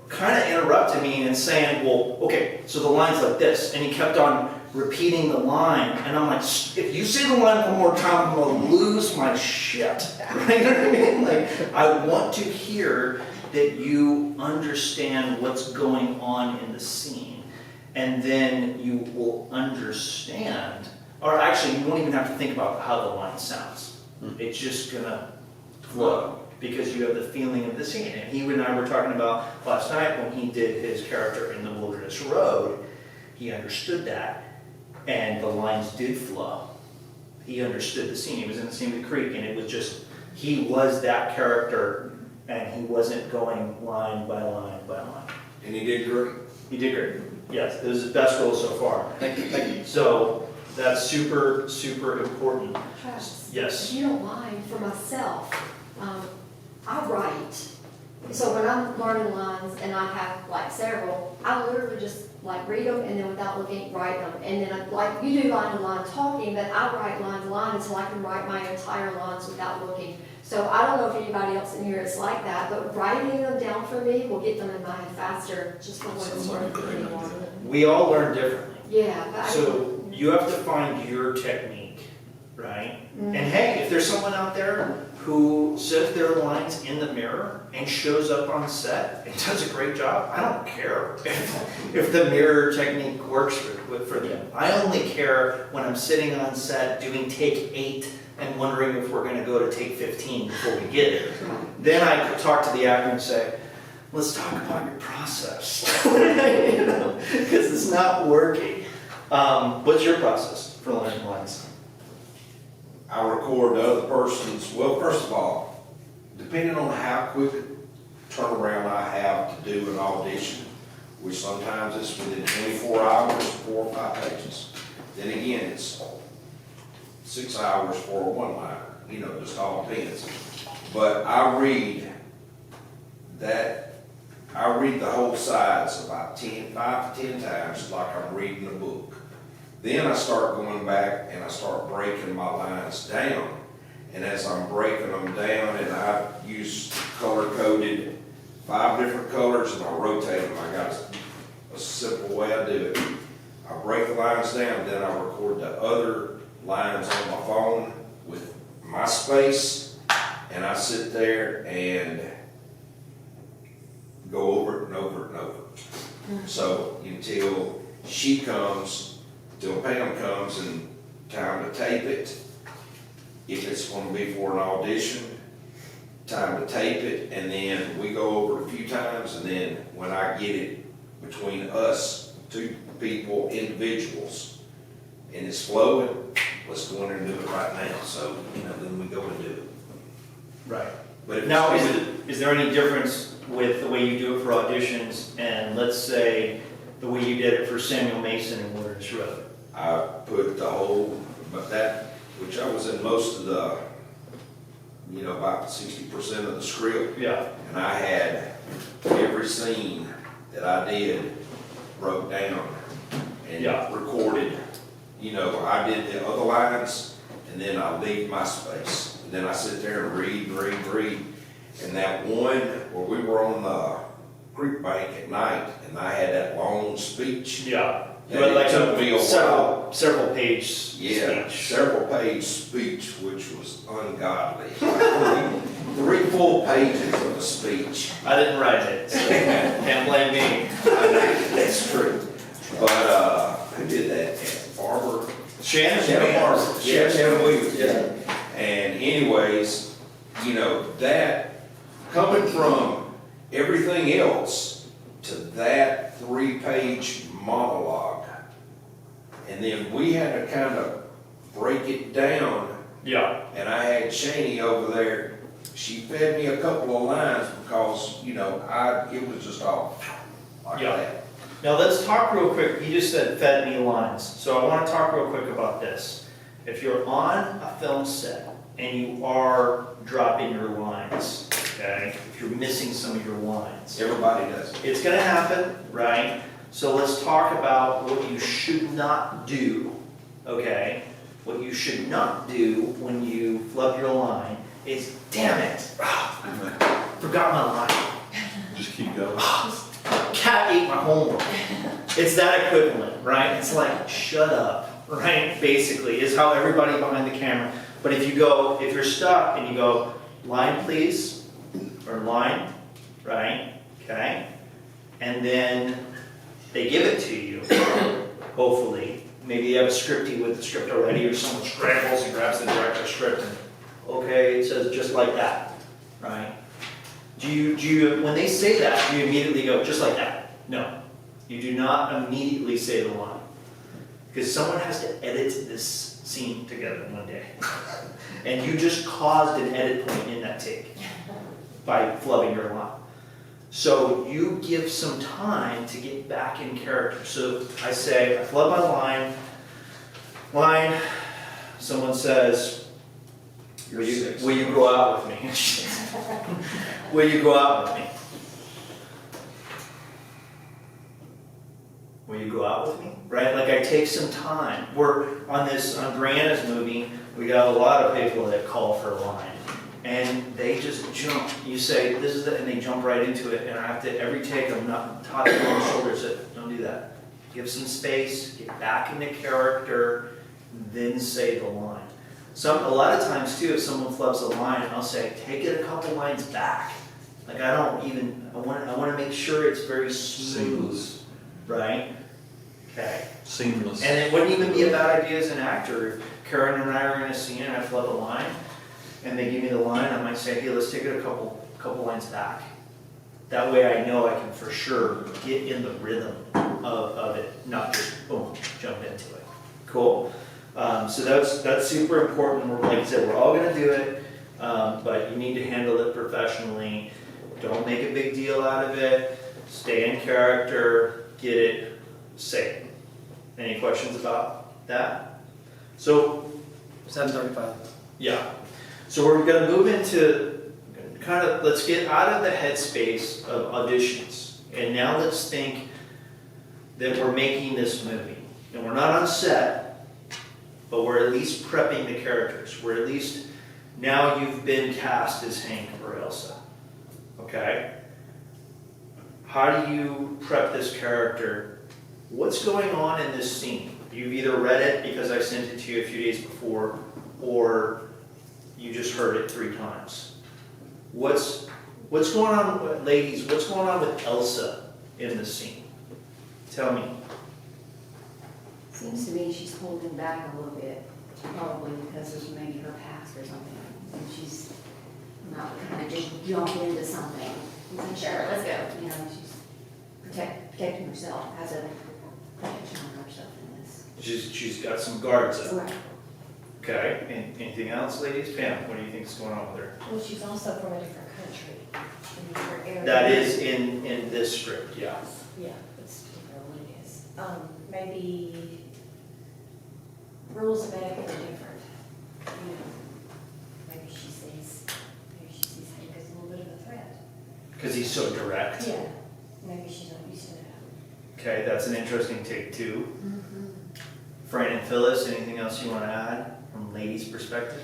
kind of interrupting me and saying, well, okay, so the line's like this, and he kept on repeating the line, and I'm like, if you say the line one more time, I'm going to lose my shit. Right? You know what I mean? Like, I want to hear that you understand what's going on in the scene, and then you will understand, or actually, you won't even have to think about how the line sounds. It's just going to flow, because you have the feeling of the scene. And he and I were talking about last night when he did his character in The Wilderness Road, he understood that. And the lines did flow. He understood the scene. He was in the scene with Creek, and it was just, he was that character, and he wasn't going line by line by line. And he did great. He did great. Yes, it was his best role so far. Thank you, thank you. So that's super, super important. Travis, Yes. if you don't mind, for myself, I write. So when I'm learning lines and I have like several, I literally just like read them and then without looking, write them. And then like you do line to line talking, but I write line to line until I can write my entire lines without looking. So I don't know if anybody else in here is like that, but writing them down for me will get them in my head faster, just for what it's worth. We all learn differently. Yeah, but So you have to find your technique, right? And hey, if there's someone out there who says their lines in the mirror and shows up on set and does a great job, I don't care if the mirror technique works for them. I only care when I'm sitting on set doing take 8 and wondering if we're going to go to take 15 before we get it. Then I could talk to the actor and say, let's talk about your process, because it's not working. What's your process for learning lines? I record the other person's, well, first of all, depending on how quick turnaround I have to do an audition, which sometimes it's within 24 hours, 4 or 5 pages. Then again, it's 6 hours for a one-liner, just all depends. But I read the whole sides about 5 to 10 times like I'm reading a book. Then I start going back and I start breaking my lines down. And as I'm breaking them down, and I use color-coded 5 different colors and I rotate them. I got a simple way I do it. I break the lines down, then I record the other lines on my phone with my space, and I sit there and go over it and over it and over it. So until she comes, till Pam comes and time to tape it, if it's going to be for an audition, time to tape it, and then we go over it a few times, and then when I get it between us, 2 people, individuals, and it's flowing, let's go in there and do it right now. So, then we go and do it. Right. But if Now, it's is there any difference with the way you do it for auditions and, let's say, the way you did it for Samuel Mason in Wilderness Road? I put the whole, which I was in most of the, about 60% of the script. Yeah. And I had every scene that I did broke down and recorded. I did the other lines, and then I leave my space. And then I sit there and read. And that one where we were on Creek Bank at night, and I had that long speech. Yeah. And But it like took me a while. several page Yeah, speech. several page speech, which was ungodly. Like three full pages of a speech. I didn't write it, so can't blame me. That's true. But, who did that? Barbara? Shannon Barber. Yeah, Shannon Williams. Yeah. And anyways, you know, that, coming from everything else to that 3-page monologue, and then we had to kind of break it down, Yeah. and I had Shani over there, she fed me a couple of lines because, you know, it was just all like Yeah. that. Now let's talk real quick. You just said fed me lines. So I want to talk real quick about this. If you're on a film set and you are dropping your lines, okay, if you're missing some of your lines, Everybody does it. it's going to happen, right? So let's talk about what you should not do, okay? What you should not do when you flub your line is, damn it, forgot my line. Just keep going. Cat ate my homework. It's that equivalent, right? It's like, shut up, right? Basically, is how everybody behind the camera. But if you're stuck and you go, line please, or line, right? Okay? And then they give it to you, hopefully. Maybe you have a scripty with the script already, or someone scrambles and grabs the director's script and, okay, it says just like that, right? Do you, when they say that, do you immediately go, just like that? No. You do not immediately say the line. Because someone has to edit this scene together one day. And you just caused an edit point in that take by flubbing your line. So you give some time to get back in character. So I say, I flub my line, someone says, will you go out with me? Will you go out with me? Will you go out with me? Right? Like I take some time. We're on Brianna's movie, we got a lot of people that call for a line. And they just jump. You say, this is it, and they jump right into it. And I have to, every take, I'm not tapping on the shoulders, don't do that. Give some space, get back into character, then say the line. A lot of times too, if someone flubs a line, I'll say, take it a couple lines back. Like I want to make sure it's very smooth, Seamless. right? Okay. Seamless. And it wouldn't even be a bad idea as an actor. If Karen and I are in a scene and I flub a line, and they give me the line, I might say, hey, let's take it a couple lines back. That way I know I can for sure get in the rhythm of it, not just boom, jump into it. Cool? So that's super important. Like I said, we're all gonna do it, but you need to handle it professionally. Don't make a big deal out of it. Stay in character, get it, say it. Any questions about that? So, 7:35. yeah. So we're gonna move into let's get out of the headspace of auditions. And now let's think that we're making this movie. And we're not on set, but we're at least prepping the characters. We're at least, now you've been cast as Hank or Elsa. Okay? How do you prep this character? What's going on in this scene? You've either read it because I sent it to you a few days before, or you just heard it 3 times. What's going on, ladies, what's going on with Elsa in this scene? Tell me. Seems to me she's holding back a little bit, probably because of maybe her past or something. And she's not kind of just jump into something. Sure, let's go. You know, she's protecting herself, has a protection on herself in this. She's got some guards up. Right. Okay, anything else, ladies? Pam, what do you think is going on with her? Well, she's also from a different country, a different area. That is in this script, yeah. Yeah, it's different what it is. Maybe rules of etiquette are different. You know, maybe she sees Hank as a little bit of a threat. Because he's so direct. Yeah, maybe she's not used to that. Okay, that's an interesting take too. Mm-hmm. Fran and Phyllis, anything else you want to add from ladies' perspective?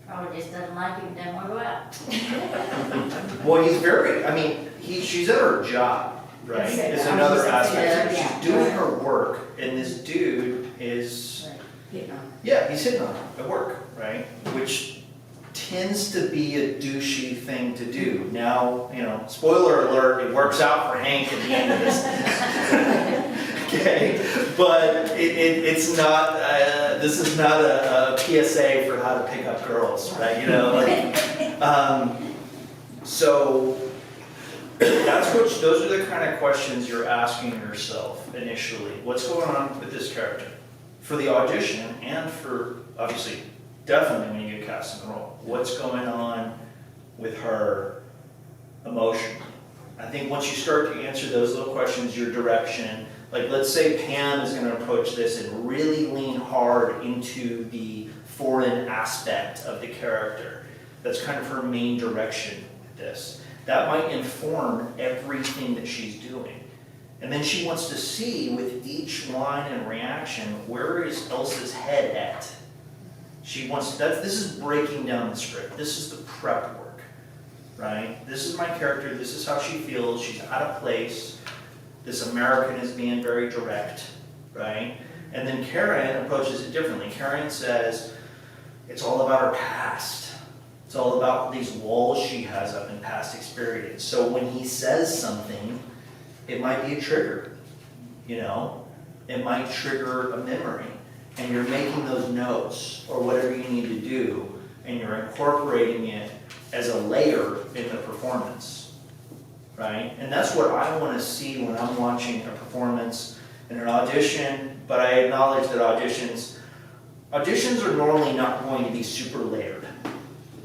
Probably just doesn't like him, doesn't want to go out. Well, he's very, I mean, she's at her job, right? Except- It's I was another just gonna say aspect. that, She's yeah. doing her work, and this dude is, Right, getting on. yeah, he's hitting on her at work, right? Which tends to be a douchey thing to do. Now, you know, spoiler alert, it works out for Hank at the end of this. Okay, but it's not, this is not a PSA for how to pick up girls, right? You know, like, so those are the kind of questions you're asking yourself initially. What's going on with this character? For the audition and for, obviously, definitely when you get cast in the role. What's going on with her emotionally? I think once you start to answer those little questions, your direction, like let's say Pam is gonna approach this and really lean hard into the foreign aspect of the character. That's kind of her main direction with this. That might inform everything that she's doing. And then she wants to see with each line and reaction, where is Elsa's head at? She wants, this is breaking down the script. This is the prep work, right? This is my character, this is how she feels, she's out of place. This American is being very direct, right? And then Karen approaches it differently. Karen says, it's all about her past. It's all about these walls she has up in past experience. So when he says something, it might be a trigger, you know? It might trigger a memory. And you're making those notes or whatever you need to do, and you're incorporating it as a layer in the performance, right? And that's what I want to see when I'm watching a performance in an audition, but I acknowledge that auditions are normally not going to be super layered.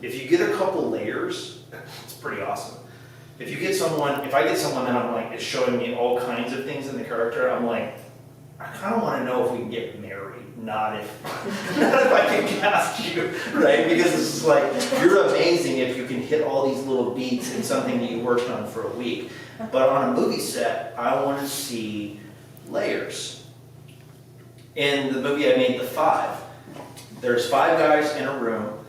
If you get a couple layers, it's pretty awesome. If I get someone that I'm like, is showing me all kinds of things in the character, I'm like, I kind of want to know if we can get married, not if I can cast you, right? Because it's just like, you're amazing if you can hit all these little beats in something that you worked on for a week. But on a movie set, I want to see layers. In the movie I made, The Five, there's 5 guys in a room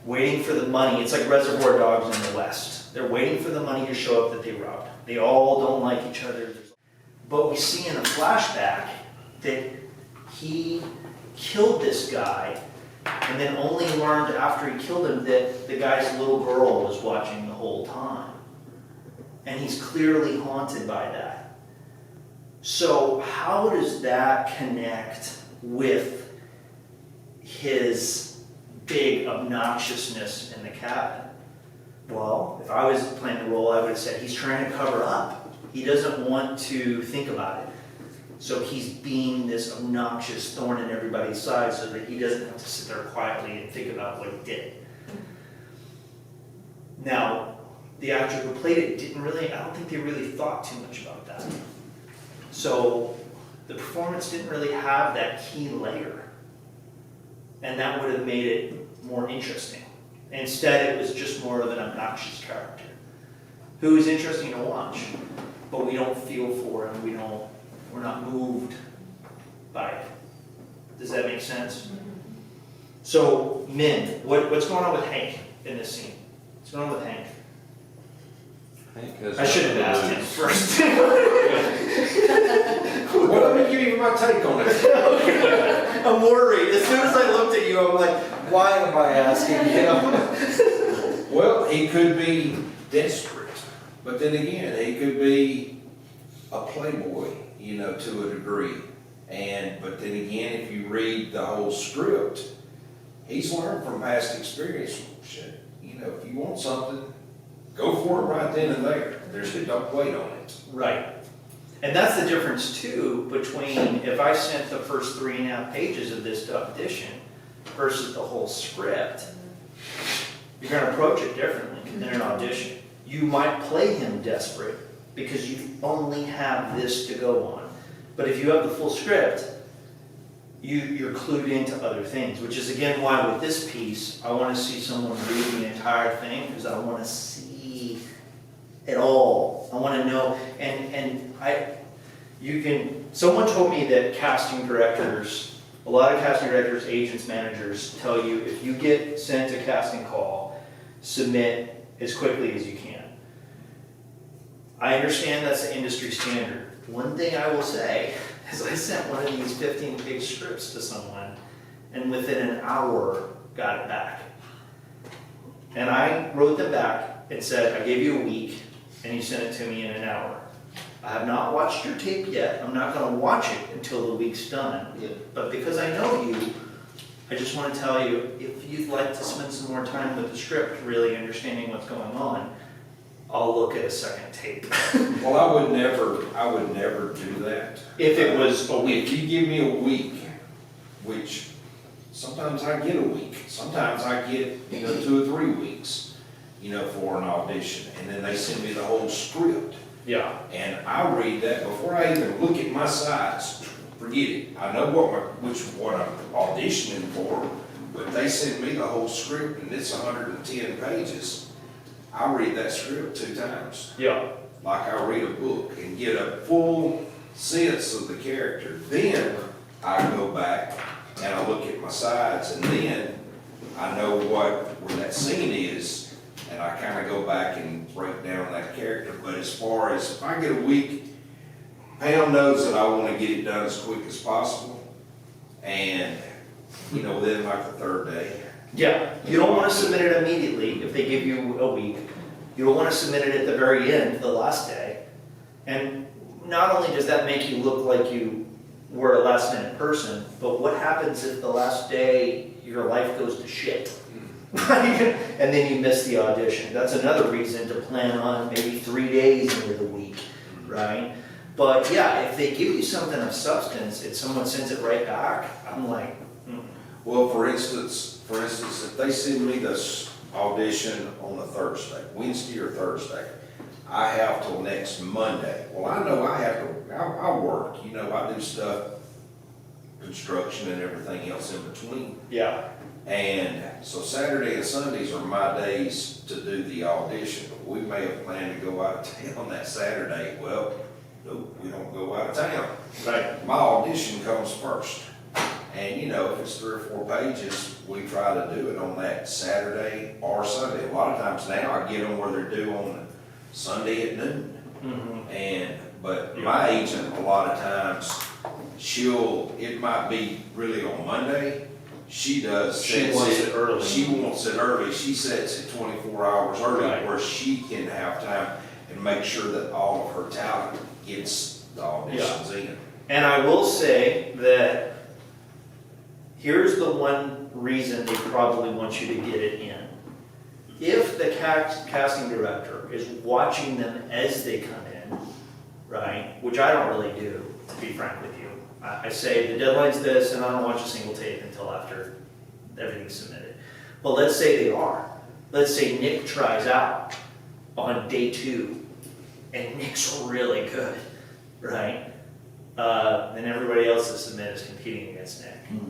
waiting for the money. It's like Reservoir Dogs in the West. They're waiting for the money to show up that they robbed. They all don't like each other. But we see in a flashback that he killed this guy, and then only learned after he killed him that the guy's little girl was watching the whole time. And he's clearly haunted by that. So how does that connect with his big obnoxiousness in the cabin? Well, if I was playing the role, I would have said he's trying to cover up. He doesn't want to think about it. So he's being this obnoxious thorn in everybody's side so that he doesn't have to sit there quietly and think about what he did. Now, the actor who played it I don't think they really thought too much about that. So the performance didn't really have that key layer. And that would have made it more interesting. Instead, it was just more of an obnoxious character who is interesting to watch, but we don't feel for him, we're not moved by it. Does that make sense? So, Min, what's going on with Hank in this scene? What's going on with Hank? I should have asked him first. Well, let me give you my take on it. I'm worried. As soon as I looked at you, I'm like, why am I asking him? Well, he could be desperate, but then again, he could be a playboy, to a degree. But then again, if you read the whole script, he's learned from past experience. Shit, if you want something, go for it right then and there. Don't wait on it. Right. And that's the difference too between if I sent the first 3.5 pages of this to audition versus the whole script, you're going to approach it differently in an audition. You might play him desperate because you only have this to go on. But if you have the full script, you're clued into other things, which is again why with this piece, I want to see someone read the entire thing because I want to see it all. I want to know, someone told me that casting directors, a lot of casting directors, agents, managers tell you if you get sent a casting call, submit as quickly as you can. I understand that's the industry standard. One thing I will say is I sent one of these 15-page scripts to someone, and within an hour, got it back. And I wrote them back and said, I gave you a week, and you sent it to me in an hour. I have not watched your tape yet. I'm not gonna watch it until the week's done. But because I know you, I just wanna tell you, if you'd like to spend some more time with the script, really understanding what's going on, I'll look at a second tape. Well, I would never do that. If it was a If week. you give me a week, which sometimes I get a week, sometimes I get, 2 or 3 weeks, for an audition, and then they send me the whole script. Yeah. And I read that before I even look at my sides. Forget it. I know what I'm auditioning for, but they send me the whole script and it's 110 pages. I read that script 2 times, Yeah. like I read a book, and get a full sense of the character. Then I go back and I look at my sides, and then I know where that scene is, and I kind of go back and break down that character. But as far as if I get a week, Pam knows that I want to get it done as quick as possible, and within like the 3rd day. Yeah, you don't want to submit it immediately if they give you a week. You don't want to submit it at the very end, the last day. And not only does that make you look like you were a last minute person, but what happens if the last day your life goes to shit? And then you miss the audition. That's another reason to plan on maybe 3 days into the week, right? But yeah, if they give you something of substance and someone sends it right back, I'm like, Well, for instance, if they send me this audition on a Thursday, Wednesday or Thursday, I have till next Monday. Well, I know I work, I do stuff, construction and everything else in between. yeah, And so Saturday and Sundays are my days to do the audition. We may have planned to go out of town that Saturday. Well, nope, we don't go out of town. right. My audition comes first. And if it's 3 or 4 pages, we try to do it on that Saturday or Sunday. A lot of times now I get them where they're due on Sunday at noon. But my agent, a lot of times, it might be really on Monday. She wants it early. She wants it early. She sets it 24 hours early, Right. where she can have time and make sure that all of her talent gets the auditions in. And I will say that here's the one reason they probably want you to get it in. If the casting director is watching them as they come in, right, which I don't really do, to be frank with you. I say the deadline's this, and I don't watch a single tape until after everything's submitted. But let's say they are. Let's say Nick tries out on day 2, and Nick's really good, right? Then everybody else that submit is competing against Nick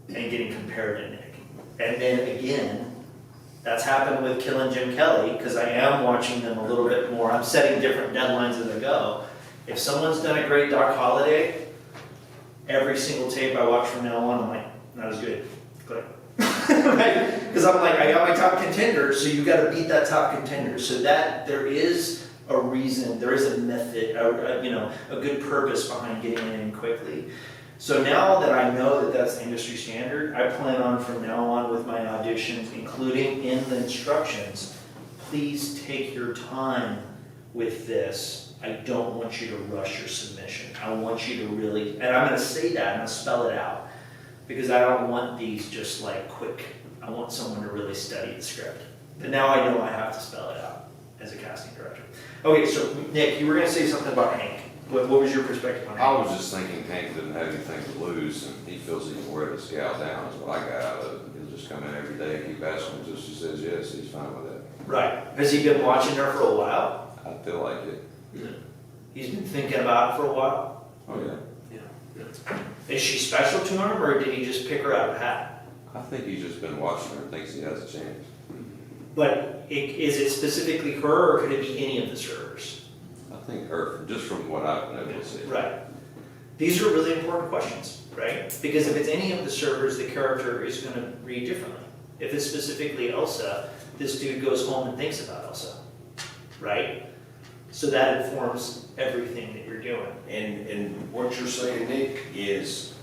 and getting compared to Nick. And then again, that's happened with Killin' Jim Kelly, because I am watching them a little bit more. I'm setting different deadlines as I go. If someone's done a great Doc Holliday, every single tape I watch from now on, I'm like, not as good. Because I'm like, I got my top contender, so you got to beat that top contender. So that there is a reason, there is a method, a good purpose behind getting it in quickly. So now that I know that that's the industry standard, I plan on from now on with my auditions, including in the instructions, please take your time with this. I don't want you to rush your submission. I want you to really, and I'm going to say that, I'm going to spell it out, because I don't want these just like quick. I want someone to really study the script. But now I know I have to spell it out as a casting director. Okay, so Nick, you were going to say something about Hank. What was your perspective on Hank? I was just thinking Hank didn't have anything to lose, and he feels he can wear the scout down, is what I got out of it. He'll just come in every day and keep asking him until she says yes, he's fine with it. Right. Has he been watching her for a while? I feel like it. He's been thinking about it for a while? Oh, yeah. Is she special to him, or did he just pick her out of a hat? I think he's just been watching her and thinks he has a chance. But is it specifically her, or could it be any of the servers? I think her, just from what I've been able to see. Right. These are really important questions, right? Because if it's any of the servers, the character is going to read differently. If it's specifically Elsa, this dude goes home and thinks about Elsa, right? So that informs everything that you're doing. And what you're saying, Nick, is,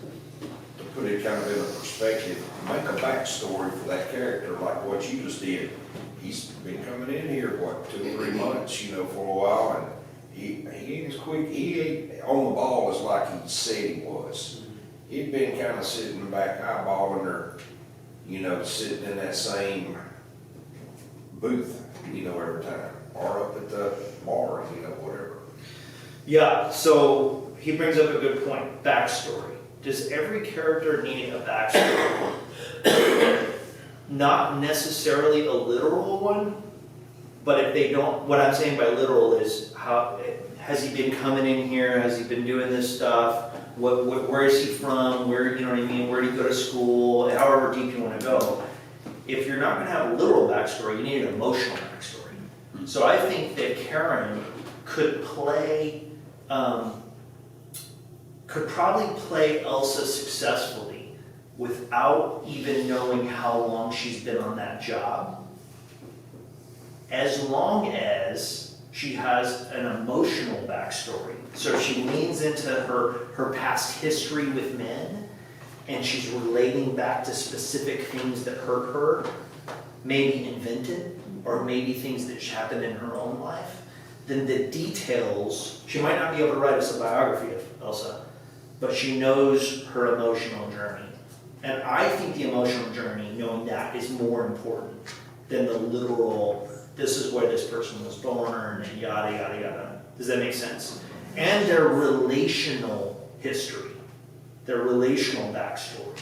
to put it kind of in a perspective, make a backstory for that character, like what you just did. He's been coming in here, what, 2 or 3 months, for a while, and he ain't as quick, he ain't on the ball as like he said he was. He'd been kind of sitting back eyeballing her, sitting in that same booth, every time, or up at the bar, whatever. Yeah, so he brings up a good point, backstory. Does every character need a backstory? Not necessarily a literal one, but if they don't, what I'm saying by literal is how, has he been coming in here, has he been doing this stuff? Where is he from? Where, you know what I mean? Where did he go to school? However deep you want to go. If you're not going to have a literal backstory, you need an emotional backstory. So I think that Karen could probably play Elsa successfully without even knowing how long she's been on that job, as long as she has an emotional backstory. So if she leans into her past history with men, and she's relating back to specific things that hurt her, maybe invented, or maybe things that happened in her own life, then the details, she might not be able to write us a biography of Elsa, but she knows her emotional journey. And I think the emotional journey, knowing that, is more important than the literal, this is where this person was born, and yada, yada, yada. Does that make sense? And their relational history, their relational backstory.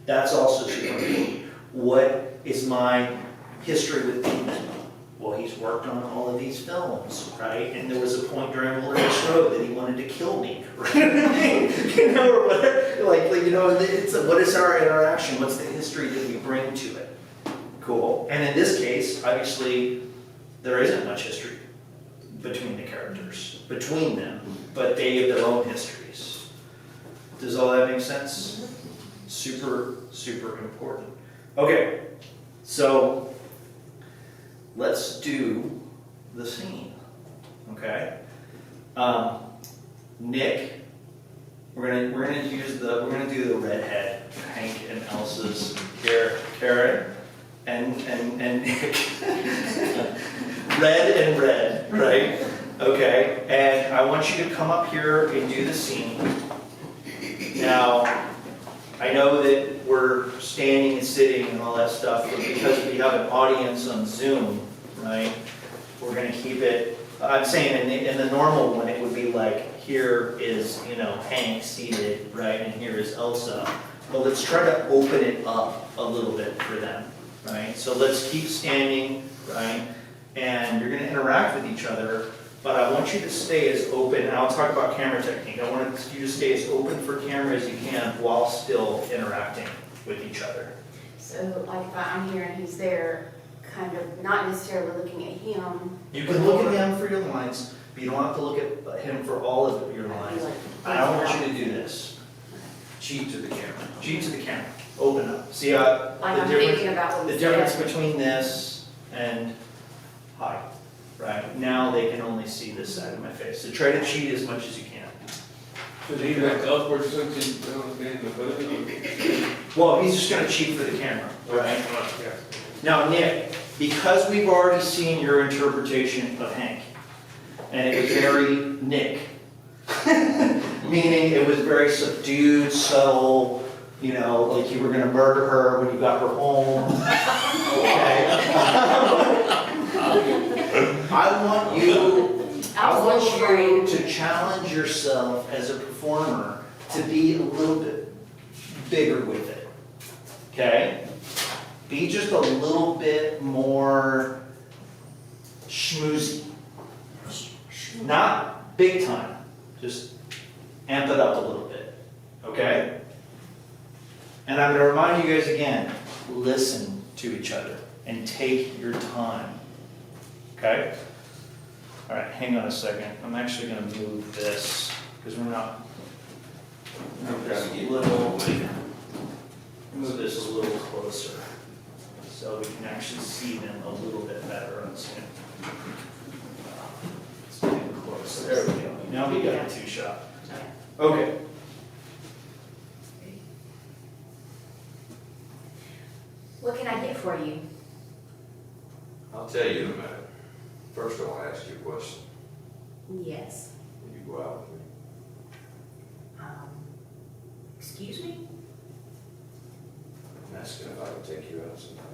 That's also super important. What is my history with Demon? Well, he's worked on all of these films, right? And there was a point during Wilderness Road that he wanted to kill me, right? Or whatever. It's what is our interaction? What's the history that we bring to it? Cool. And in this case, obviously, there isn't much history between the characters, between them, but they have their own histories. Does all that make sense? Super, super important. Okay, so let's do the scene, okay? Nick, we're gonna do the redhead, Hank and Elsa's Karen and Nick. Red, right? Okay, and I want you to come up here and do the scene. Now, I know that we're standing and sitting and all that stuff, but because we have an audience on Zoom, right, we're gonna keep it, I'm saying in the normal one, it would be like, here is, Hank seated, right, and here is Elsa. But let's try to open it up a little bit for them, right? So let's keep standing, right, and you're gonna interact with each other, but I want you to stay as open, and I'll talk about camera technique. I want you to stay as open for camera as you can while still interacting with each other. So like if I'm here and he's there, kind of not necessarily looking at him. You can look at him for your lines, but you don't have to look at him for all of your lines. I don't want you to do this. Cheat to the camera. Cheat to the camera. Open up. See Like the I'm thinking about what the he difference said. between this and hi, right? Now they can only see this side of my face. So try to cheat as much as you can. Should he make upward since he's in the booth? Well, he's just gonna cheat for the camera, right? Yeah. Now, Nick, because we've already seen your interpretation of Hank, and it was very Nick, meaning it was very subdued, subtle, like you were gonna murder her when you got her home. Okay. I want you to challenge yourself as a performer to be a little bit bigger with it. Okay? Be just a little bit more schmoozy. Not big time, just amp it up a little bit, okay? And I'm gonna remind you guys again, listen to each other and take your time, okay? All right, hang on a second. I'm actually gonna move this, because we're not, move this a little closer, so we can actually see them a little bit better on Zoom. Let's get now we got a two-shot. Yeah. Okay. What can I get for you? I'll tell you in a minute. First, I want to ask you a question. Yes. Will you go out with me? Excuse me? I'm asking if I can take you out sometime.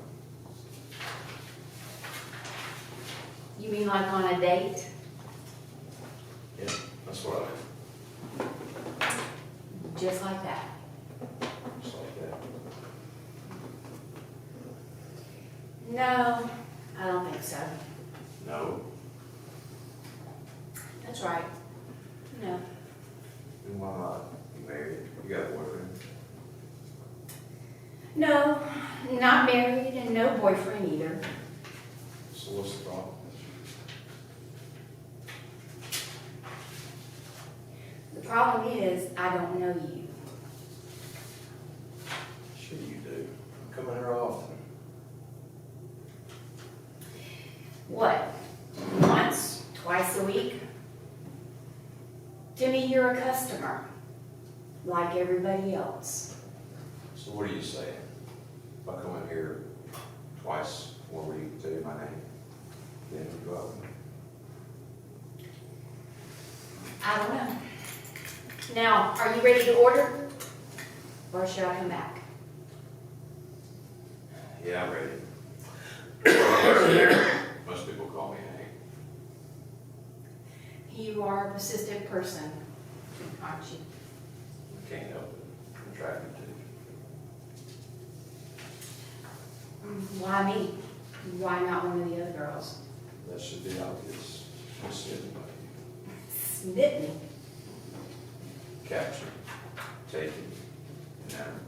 You mean like on a date? Yeah, that's what I mean. Just like that? Just like that. No, I don't think so. No? That's right. No. Then why not? You married? You got a boyfriend? No, not married and no boyfriend either. So what's the problem? The problem is, I don't know you. Sure you do. I come in here often. What? Once, twice a week? To me, you're a customer, like everybody else. So what are you saying? If I come in here twice, or will you tell you my name? Then you go out with me? I don't know. Now, are you ready to order? Or should I come back? Yeah, I'm ready. Most people call me Hank. You are a persistent person, aren't you? I can't help it. I'm attracted to you. Why me? Why not one of the other girls? That should be obvious. I'm sitting by you. Smitten. Captured, taken, enamored.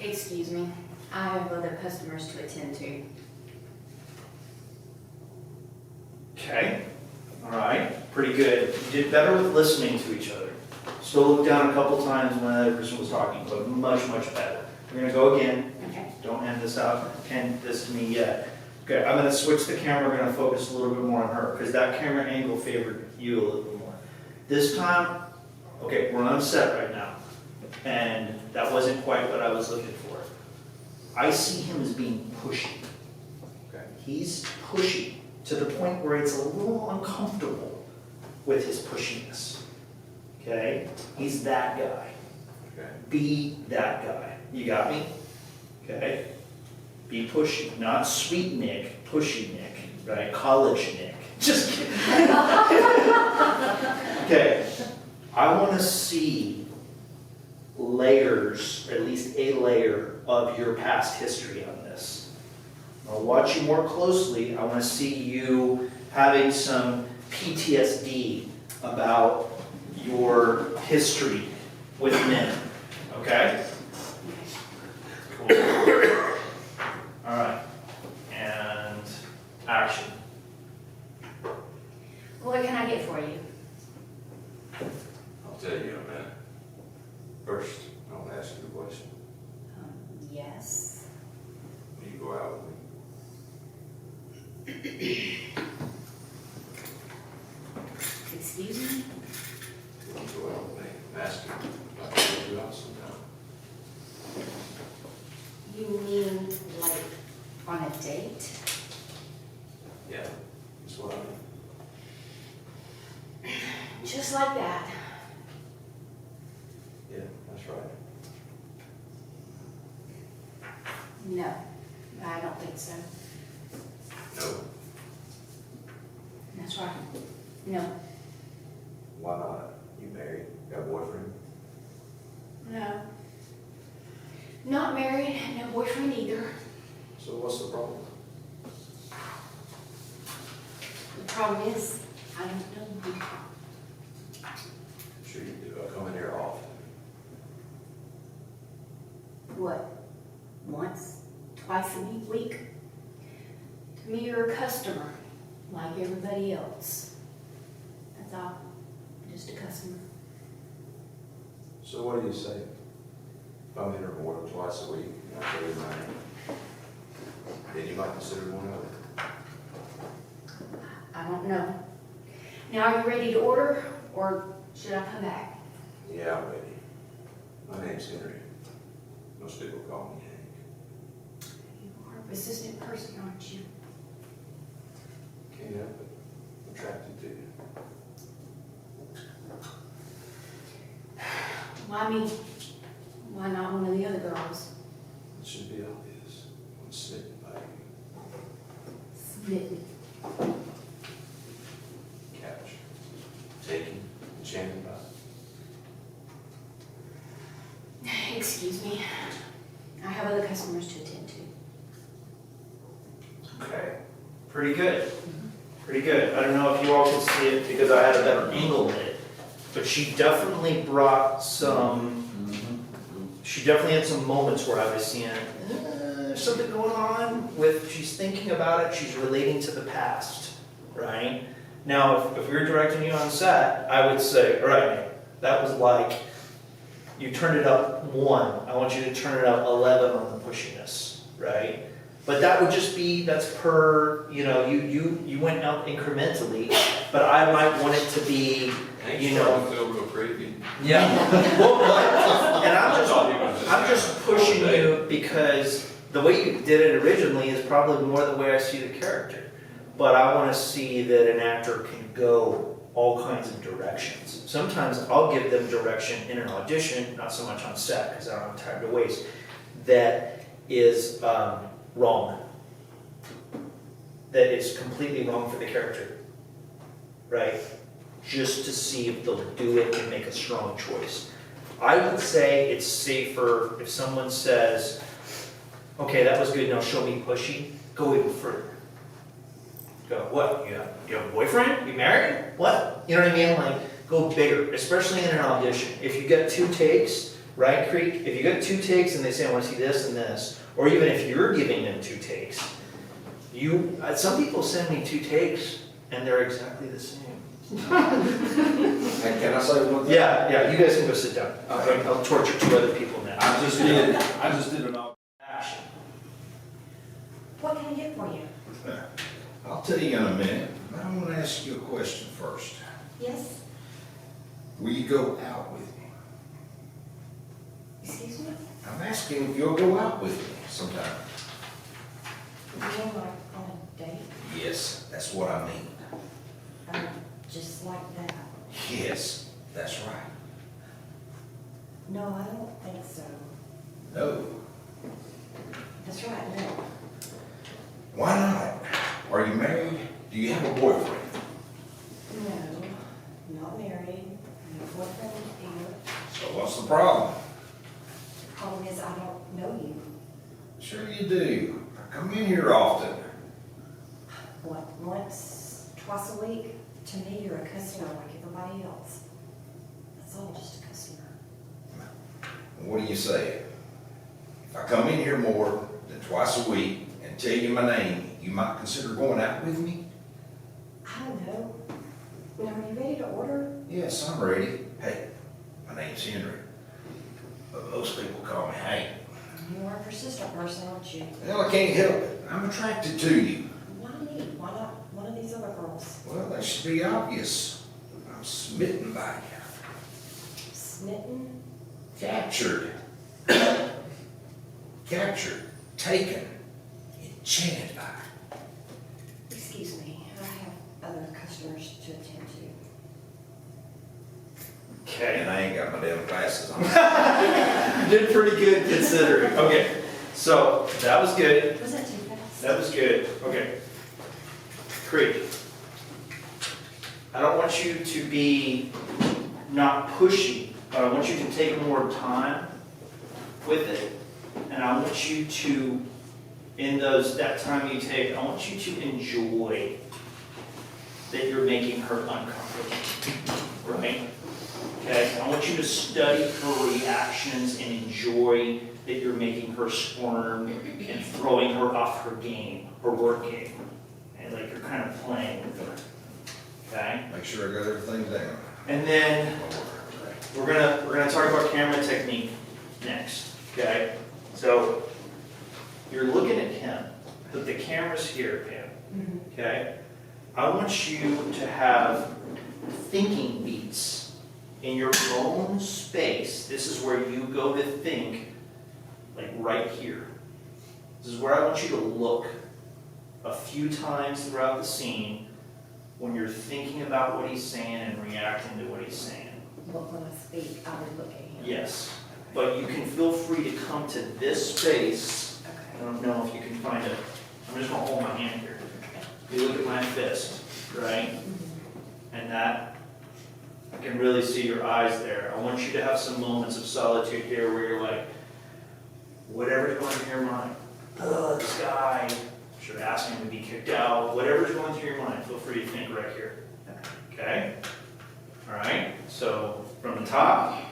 Excuse me, I have other customers to attend to. Okay, all right, pretty good. You did better with listening to each other. Still looked down a couple times when the other person was talking, but much, much better. We're gonna go again. Okay. Don't hand this out, hand this to me yet. Okay, I'm gonna switch the camera, we're gonna focus a little bit more on her, because that camera angle favored you a little bit more. This time, okay, we're on set right now, and that wasn't quite what I was looking for. I see him as being pushy. Okay. He's pushy to the point where it's a little uncomfortable with his pushiness. Okay? He's that guy. Okay. Be that guy. You got me? Okay? Be pushy. Not sweet Nick, pushy Nick, right? College Nick. Just kidding. Okay. I want to see layers, at least a layer of your past history on this. I'll watch you more closely. I want to see you having some PTSD about your history with men. Okay? Cool. All right. And action. What can I get for you? I'll tell you in a minute. First, I want to ask you a question. Yes. Will you go out with me? Excuse me? Will you go out with me? I'm asking if I can take you out sometime. You mean like on a date? Yeah, that's what I mean. Just like that? Yeah, that's right. No, I don't think so. No, That's right. No. why not? You married? Got a boyfriend? No. Not married, no boyfriend either. So what's the problem? The problem is, I don't know you. Sure you do. I come in here often. What? Once? Twice a week? To me, you're a customer, like everybody else. That's all. Just a customer. So what do you say? If I'm in here more than twice a week, and I tell you my name, then you might consider one other. I don't know. Now, are you ready to order, or should I come back? Yeah, I'm ready. My name's Henry. Most people call me Hank. You are a persistent person, aren't you? Can't help it. I'm attracted to you. Why me? Why not one of the other girls? It should be obvious. I'm smitten by you. Smitten. Captured. Taken. Enchanted by. Excuse me. I have other customers to attend to. Okay, pretty good. Pretty good. I don't know if you all can see it because I had a better angle in it, but she definitely brought some, she definitely had some moments where I was seeing, there's something going on with, she's thinking about it, she's relating to the past, right? Now, if we were directing you on set, I would say, all right, Nick, that was like, you turned it up 1, I want you to turn it up 11 on the pushiness, right? But that would just be, that's per, you went up incrementally, but I might want it to be, you know. Feel real creepy. Yeah. Well, and I'm just pushing you because the way you did it originally is probably more the way I see the character. But I want to see that an actor can go all kinds of directions. Sometimes I'll give them direction in an audition, not so much on set because I don't have time to waste, that is wrong. That is completely wrong for the character, right? Just to see if they'll do it and make a strong choice. I would say it's safer if someone says, okay, that was good, now show me pushy, go even further. Go, what, you have a boyfriend, you married, what? You know what I mean, like, go bigger, especially in an audition. If you get 2 takes, right, Creek? If you get 2 takes and they say, I want to see this and this, or even if you're giving them 2 takes, some people send me 2 takes and they're exactly the same. Hey, can I say one thing? Yeah, you guys can go sit down. I'll torture 2 other people now. I just did an Action. What can I get for you? I'll tell you in a minute, but I want to ask you a question first. Yes? Will you go out with me? Excuse me? I'm asking if you'll go out with me sometime. You mean like on a date? Yes, that's what I mean. Just like that? Yes, that's right. No, I don't think so. No. That's right, no. Why not? Are you married? Do you have a boyfriend? No, not married. No boyfriend either. So what's the problem? The problem is I don't know you. Sure you do. I come in here often. What, once, twice a week? To me, you're a customer like everybody else. That's all, just a customer. What do you say? If I come in here more than twice a week and tell you my name, you might consider going out with me? I don't know. Now, are you ready to order? Yes, I'm ready. Hey, my name's Henry. But most people call me Hank. You are a persistent person, aren't you? Well, I can't help it. I'm attracted to you. Why me? Why not one of these other girls? Well, that should be obvious. I'm smitten by you. Smitten? Captured. Captured. Taken. Enchanted by. Excuse me, I have other customers to attend to. Okay. And I ain't got my damn glasses on. You did pretty good considering. Okay, so that was good. Was that too fast? That was good. Okay. Creek. I don't want you to be not pushy, but I want you to take more time with it. And I want you to, in that time you take, I want you to enjoy that you're making her uncomfortable, right? Okay, I want you to study her reactions and enjoy that you're making her squirm and throwing her off her game, her work game. And like you're kind of playing with her, okay? Make sure I got everything down. And then we're gonna talk about camera technique next, okay? So you're looking at him, but the camera's here, Pam, okay? I want you to have thinking beats in your own space, this is where you go to think, like right here. This is where I want you to look a few times throughout the scene when you're thinking about what he's saying and reacting to what he's saying. But when I speak, I would look at him. Yes, but you can feel free to come to this space. I Okay. don't know if you can find it. I'm just gonna hold my hand here. You look at my fist, right? And that, I can really see your eyes there. I want you to have some moments of solitude here where you're like, whatever's going through your mind, this guy, should ask him to be kicked out, whatever's going through your mind, feel free to think right here. Okay? All right, so from the top,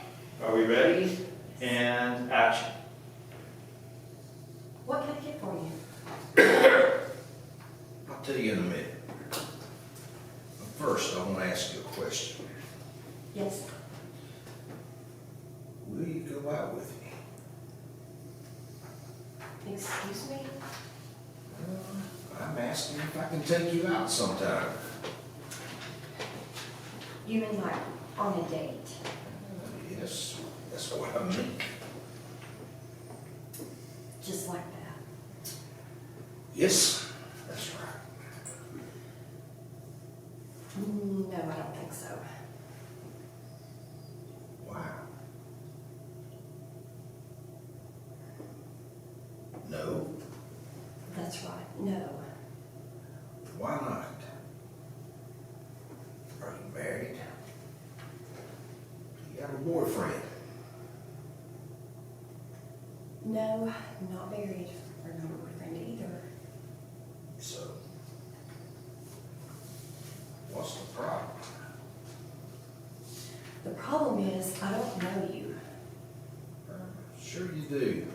are we ready? And action. What can I get for you? I'll tell you in a minute. But first, I want to ask you a question. Yes. Will you go out with me? Excuse me? I'm asking if I can take you out sometime. You mean like on a date? Yes, that's what I mean. Just like that? Yes, that's right. No, I don't think so. Wow. No, That's right, no. why not? Are you married? Do you have a boyfriend? No, not married, or not a boyfriend either. So, what's the problem? The problem is, I don't know you. Sure you do.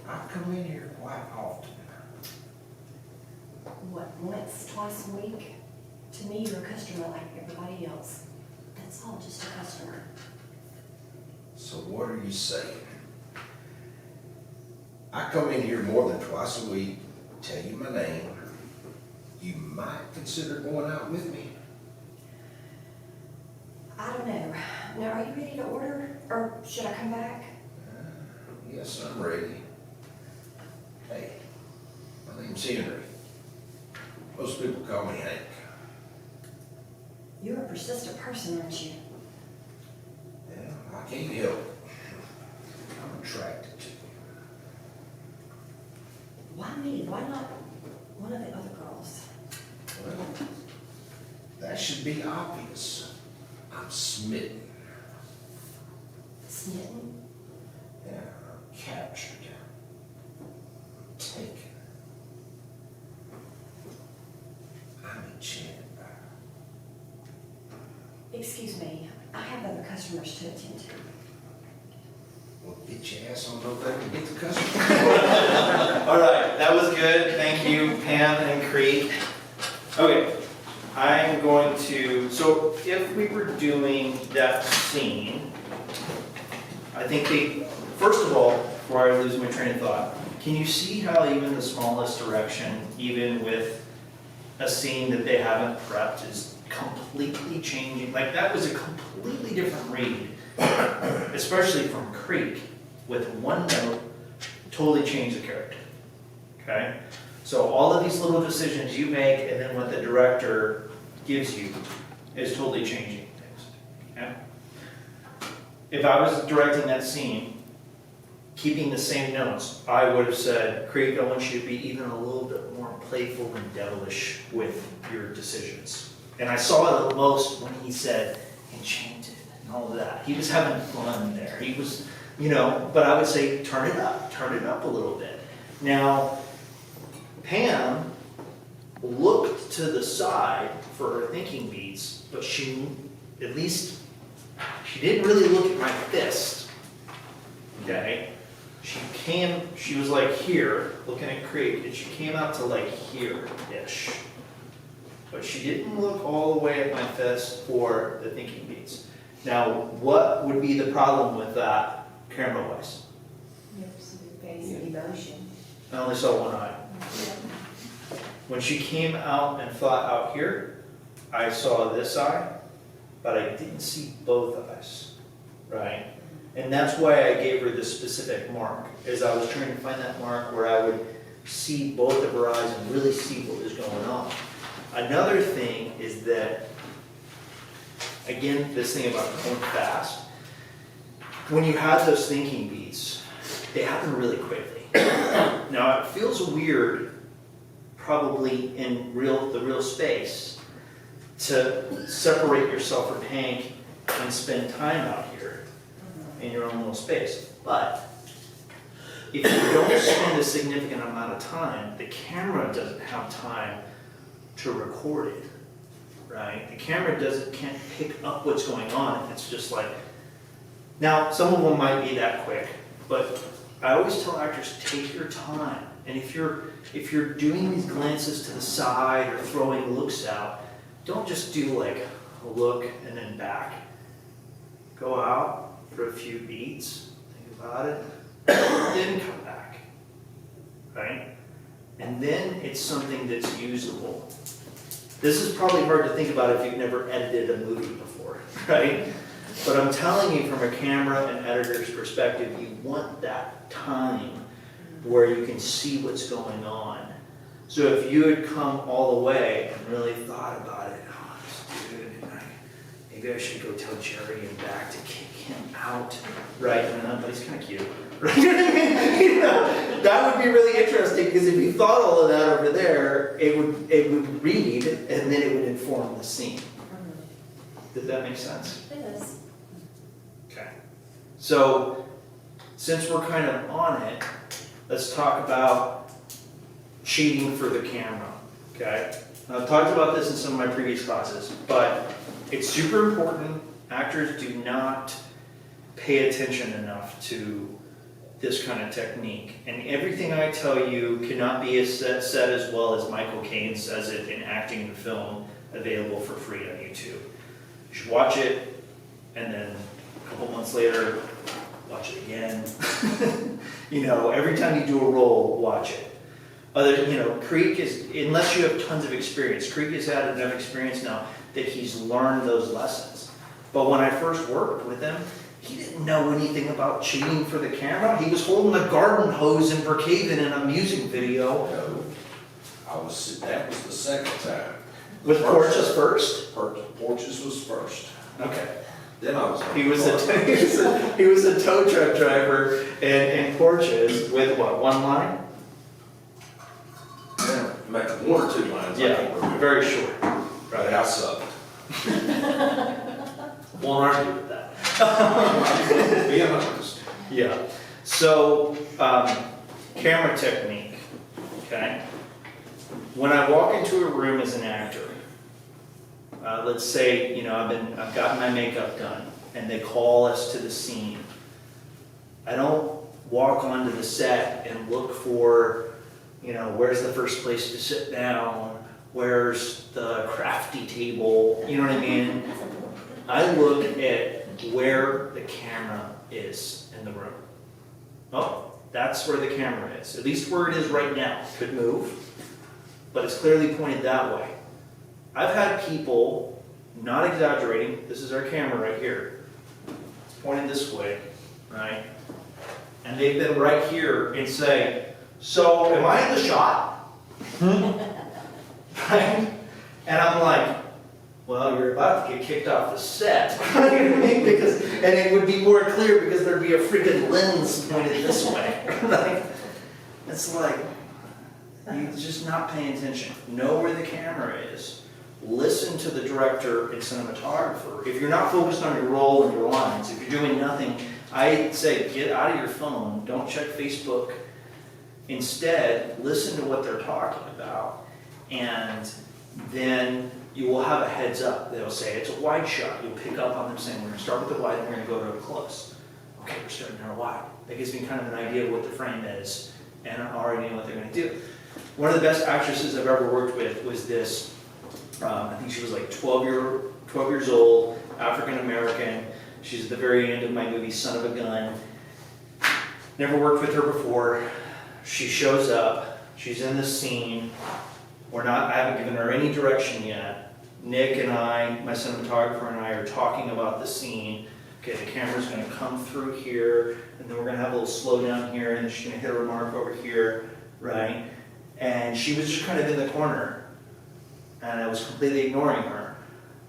I come in here quite often. What, once, twice a week? To me, you're a customer like everybody else. That's all, just a customer. So what are you saying? I come in here more than twice a week, tell you my name. You might consider going out with me. I don't know. Now, are you ready to order, or should I come back? Yes, I'm ready. Hey, my name's Henry. Most people call me Hank. You're a persistent person, aren't you? Yeah, I can't help it. I'm attracted to you. Why me? Why not one of the other girls? Well, that should be obvious. I'm smitten. Smitten? Yeah, I'm captured. Taken. I'm enchanted by her. Excuse me, I have other customers to attend to. Well, get your ass on over there and get the customer. All right, that was good. Thank you, Pam and Creek. Okay, I'm going to, so if we were doing that scene, I think first of all, before I lose my train of thought, can you see how even the smallest direction, even with a scene that they haven't prepped, is completely changing? Like, that was a completely different read, especially from Creek, with one note, totally changed the character, okay? So all of these little decisions you make and then what the director gives you is totally changing things, okay? If I was directing that scene, keeping the same notes, I would have said, Creek, I want you to be even a little bit more playful and devilish with your decisions. And I saw it the most when he said enchanted and all of that. He was having fun there. He was, but I would say turn it up a little bit. Now, Pam looked to the side for her thinking beats, but she didn't really look at my fist, okay? She was like here, looking at Creek, and she came out to like here-ish. But she didn't look all the way at my fist or the thinking beats. Now, what would be the problem with that camera-wise? You have some face and emotion. I only saw one eye. When she came out and thought out here, I saw this eye, but I didn't see both eyes, right? And that's why I gave her this specific mark, is I was trying to find that mark where I would see both of her eyes and really see what was going on. Another thing is that, again, this thing about going fast, when you have those thinking beats, they happen really quickly. Now, it feels weird, probably in the real space, to separate yourself from Hank and spend time out here in your own little space. But if you don't spend a significant amount of time, the camera doesn't have time to record it, right? The camera can't pick up what's going on if it's just like, now some of them might be that quick, but I always tell actors, take your time. And if you're doing these glances to the side or throwing looks out, don't just do like a look and then back. Go out for a few beats, think about it, then come back, right? And then it's something that's usable. This is probably hard to think about if you've never edited a movie before, right? But I'm telling you from a camera and editor's perspective, you want that time where you can see what's going on. So if you had come all the way and really thought about it, oh, this dude, maybe I should go tell Jerry and back to kick him out, right? But he's kind of cute, right? You know, that would be really interesting, because if you thought all of that over there, it would read and then it would inform the scene. Does that make sense? It is. Okay. So, since we're kind of on it, let's talk about cheating for the camera, okay? Now, I've talked about this in some of my previous classes, but it's super important. Actors do not pay attention enough to this kind of technique. And everything I tell you cannot be said as well as Michael Caine says it in Acting the Film, available for free on YouTube. You should watch it, and then a couple months later, watch it again. You know, every time you do a role, watch it. Creek is, unless you have tons of experience, Creek has had enough experience now that he's learned those lessons. But when I first worked with him, he didn't know anything about cheating for the camera. He was holding a garden hose in Brookhaven in a music video. No, that was the second time. With Porches first? Porches was first. Okay. Then I was. He was a tow truck driver in Porches with what, one line? Yeah, maybe one or two lines. I can't remember. Very short. Right, I sucked. Won't argue with that. Being honest. Yeah. So, camera technique, okay? When I walk into a room as an actor, let's say, I've gotten my makeup done and they call us to the scene. I don't walk onto the set and look for, where's the first place to sit down? Where's the crafty table? You know what I mean? I look at where the camera is in the room. Oh, that's where the camera is. At least where it is right now. Could move, but it's clearly pointed that way. I've had people, not exaggerating, this is our camera right here. It's pointed this way, right? And they've been right here and say, so am I in the shot? Right? And I'm like, well, you're about to get kicked off the set. And it would be more clear because there'd be a freaking lens pointed this way. Right? It's like, you're just not paying attention. Know where the camera is. Listen to the director and cinematographer. If you're not focused on your role and your lines, if you're doing nothing, I say get out of your phone. Don't check Facebook. Instead, listen to what they're talking about. And then you will have a heads up. They'll say it's a wide shot. You'll pick up on them saying, we're going to start with the wide and we're going to go to a close. Okay, we're starting at a wide. That gives me kind of an idea of what the frame is, and I already know what they're going to do. One of the best actresses I've ever worked with was this, I think she was like 12 years old, African American. She's at the very end of my movie, Son of a Gun. Never worked with her before. She shows up, she's in the scene. I haven't given her any direction yet. Nick and I, my cinematographer and I are talking about the scene. Okay, the camera's gonna come through here, and then we're gonna have a little slow down here, and then she's gonna hit a remark over here, right? And she was just kind of in the corner, and I was completely ignoring her.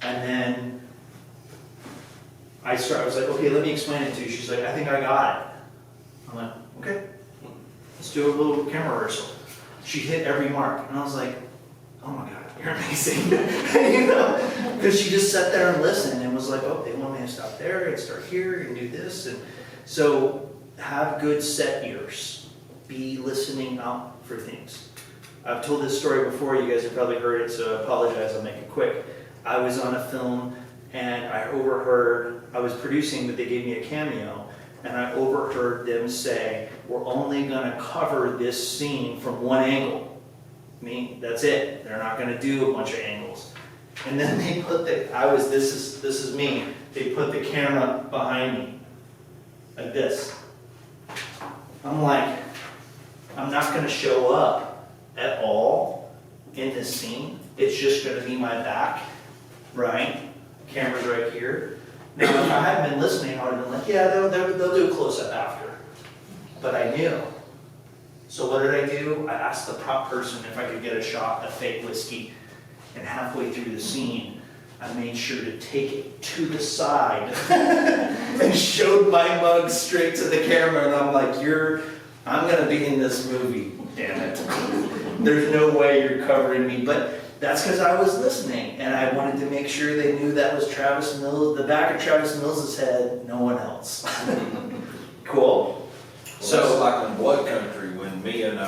And then I was like, okay, let me explain it to you. She's like, I think I got it. I'm like, okay, let's do a little camera rehearsal. She hit every mark, and I was like, oh my God, you're amazing. You know, because she just sat there and listened and was like, oh, they want me to stop there and start here and do this. And so have good set ears. Be listening out for things. I've told this story before, you guys have probably heard it, so I apologize, I'll make it quick. I was on a film and I was producing, but they gave me a cameo, and I overheard them say, we're only gonna cover this scene from one angle. That's it. They're not gonna do a bunch of angles. And then they put this is me. They put the camera behind me, like this. I'm like, I'm not gonna show up at all in this scene. It's just gonna be my back, right? Camera's right here. Now, if I hadn't been listening, I would have been like, yeah, they'll do a close-up after. But I knew. So what did I do? I asked the prop person if I could get a shot of fake whiskey, and halfway through the scene, I made sure to take it to the side and showed my mug straight to the camera, and I'm like, I'm gonna be in this movie, damn it. There's no way you're covering me, but that's because I was listening, and I wanted to make sure they knew that was Travis Mills, the back of Travis Mills' head, no one else. Cool? So it's like in Blood Country when me and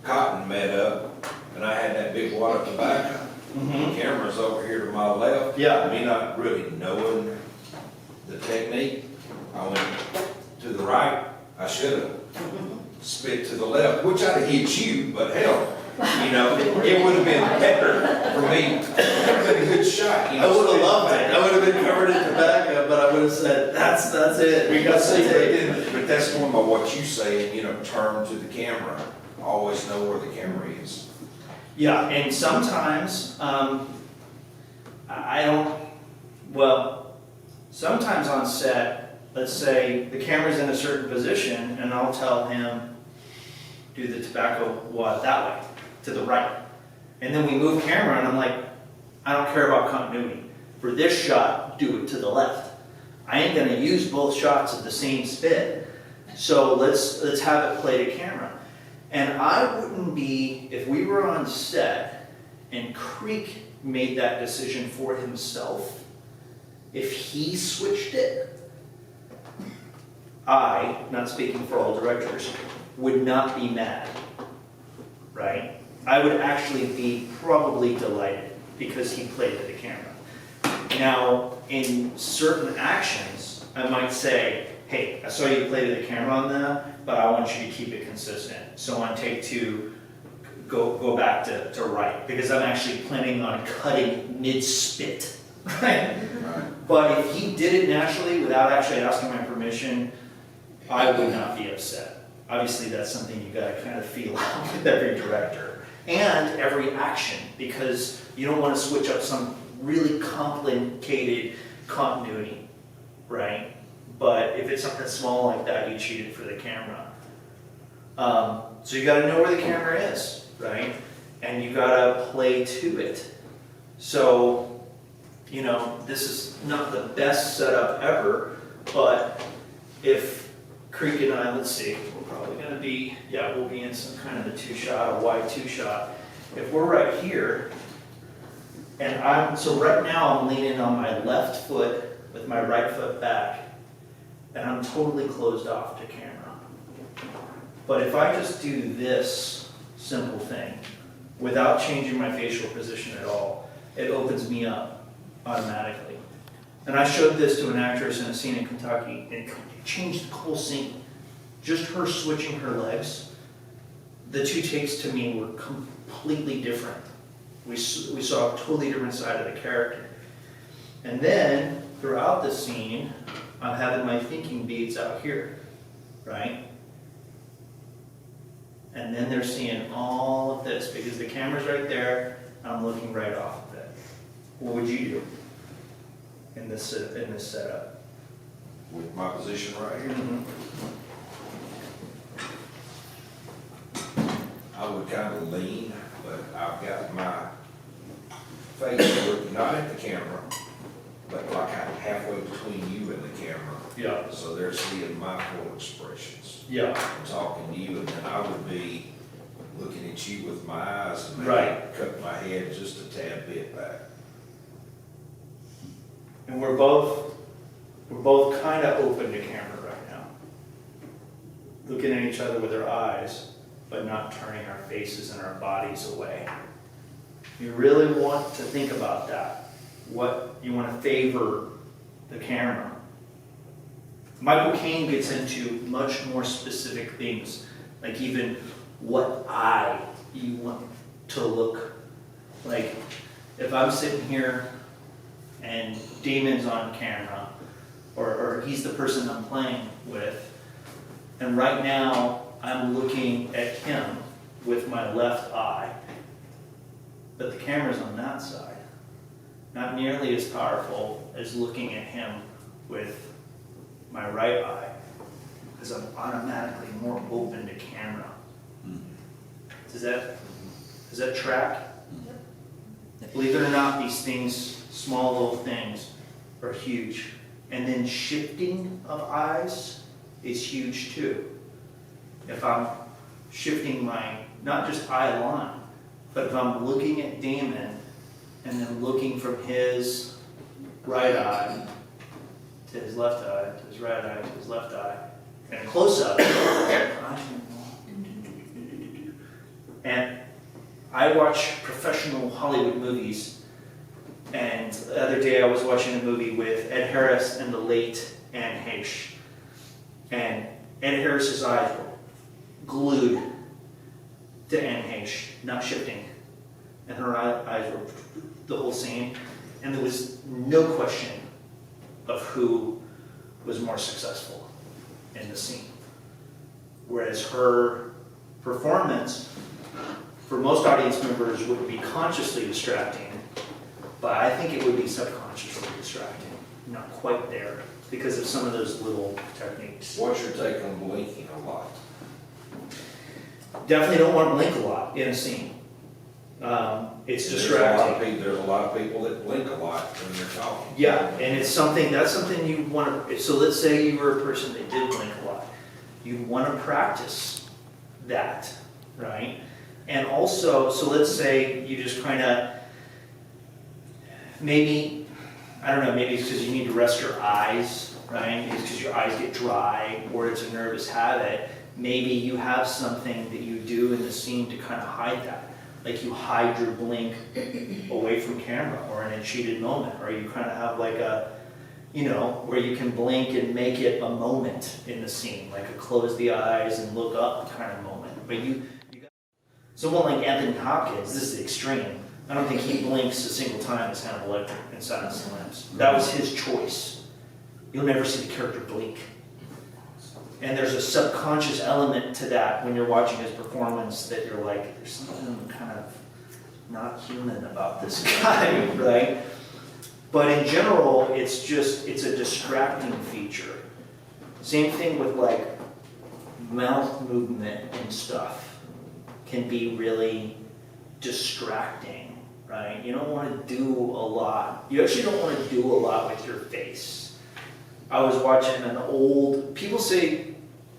Cotton met up, and I had that big wad of tobacco. The camera's over here to my left. Yeah. Me not really knowing the technique, I went to the right. I should have spit to the left, which I'd have hit you, but hell, you know, it would have been better for me. It would have been a good shot. You know, I would have loved it. I would have been covered in tobacco, but I would have said, that's it. We got to But that's one by what you say, you know, turn to the camera. Always know where the camera is. Yeah, and sometimes, sometimes on set, let's say the camera's in a certain position, and I'll tell him, do the tobacco wad that way, to the right. And then we move camera, and I'm like, I don't care about continuity. For this shot, do it to the left. I ain't gonna use both shots of the same spit. So let's have it play to camera. And I wouldn't be, if we were on set and Creek made that decision for himself, if he switched it, I, not speaking for all directors, would not be mad, right? I would actually be probably delighted because he played to the camera. Now, in certain actions, I might say, hey, I saw you play to the camera on that, but I want you to keep it consistent. So on take 2, go back to right, because I'm actually planning on cutting mid-spit, right? But if he did it naturally without actually asking my permission, I would not be upset. Obviously, that's something you gotta kind of feel out with every director and every action, because you don't want to switch up some really complicated continuity, right? But if it's something small like that, you cheat it for the camera. So you gotta know where the camera is, right? And you gotta play to it. So, you know, this is not the best setup ever, but if Creek and I, let's see, we're probably gonna be, we'll be in some kind of a 2-shot, a wide 2-shot. If we're right here, and so right now I'm leaning on my left foot with my right foot back, and I'm totally closed off to camera. But if I just do this simple thing, without changing my facial position at all, it opens me up automatically. And I showed this to an actress in a scene in Kentucky, and it changed the whole scene. Just her switching her legs. The 2 takes to me were completely different. We saw a totally different side of the character. And then, throughout the scene, I'm having my thinking beads out here, right? And then they're seeing all of this, because the camera's right there, I'm looking right off of it. what would you do in this setup? With my position right here, I would kind of lean, but I've got my face looking not at the camera, but like halfway between you and the camera. Yeah. So they're seeing my full expressions. Yeah. I'm talking to you, and then I would be looking at you with my eyes and maybe Right. cut my head just a tad bit back. And we're both kind of open to camera right now. Looking at each other with our eyes, but not turning our faces and our bodies away. You really want to think about that. What you want to favor the camera. Michael Caine gets into much more specific things, like even what eye you want to look. Like if I'm sitting here and Damon's on camera, or he's the person I'm playing with, and right now I'm looking at him with my left eye, but the camera's on that side. Not nearly as powerful as looking at him with my right eye, because I'm automatically more open to camera. Does that track? Believe it or not, these things, small little things, are huge. And then shifting of eyes is huge too. If I'm shifting my, not just eye line, but if I'm looking at Damon and then looking from his right eye to his left eye, to his right eye, to his left eye, and a close-up, and I watch professional Hollywood movies, and the other day I was watching a movie with Ed Harris and the late Anne Heche. And Ed Harris's eyes were glued to Anne Heche, not shifting. And her eyes were the whole scene. And there was no question of who was more successful in the scene. Whereas her performance, for most audience members, would be consciously distracting, but I think it would be subconsciously distracting. Not quite there, because of some of those little techniques. What's your take on blinking a lot? Definitely don't want to blink a lot in a scene. It's distracting. There's a lot of people that blink a lot when they're talking. Yeah, and that's something you want to, so let's say you were a person that did blink a lot. You want to practice that, right? And also, so let's say you just kind of, maybe, I don't know, maybe it's because you need to rest your eyes, right? It's because your eyes get dry, or it's a nervous habit. Maybe you have something that you do in the scene to kind of hide that. Like you hide your blink away from camera, or in a cheated moment, or you kind of have like a, where you can blink and make it a moment in the scene, like a close the eyes and look up kind of moment. But you got someone like Anthony Hopkins, this is the extreme. I don't think he blinks a single time as Hannibal Lecter in Silence of the Lambs. That was his choice. You'll never see the character blink. And there's a subconscious element to that when you're watching his performance that you're like, there's something kind of not human about this guy, right? But in general, it's a distracting feature. Same thing with like mouth movement and stuff can be really distracting, right? You don't want to do a lot. You actually don't want to do a lot with your face. I was watching people say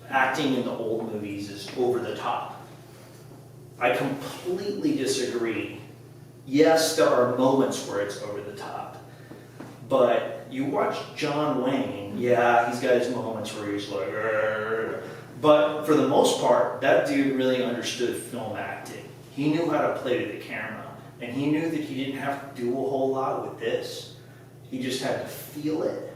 acting in the old movies is over the top. I completely disagree. Yes, there are moments where it's over the top. But you watch John Wayne, yeah, he's got his moments where he's like, "Arr." But for the most part, that dude really understood film acting. He knew how to play to the camera, and he knew that he didn't have to do a whole lot with this. He just had to feel it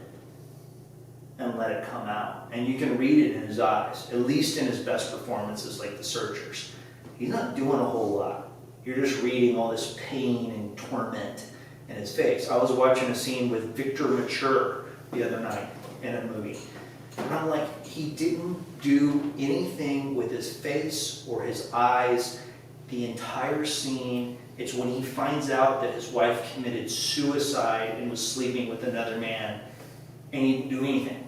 and let it come out. And you can read it in his eyes, at least in his best performances like The Searchers. He's not doing a whole lot. You're just reading all this pain and torment in his face. I was watching a scene with Victor Mature the other night in a movie. And I'm like, he didn't do anything with his face or his eyes the entire scene. It's when he finds out that his wife committed suicide and was sleeping with another man, and he didn't do anything.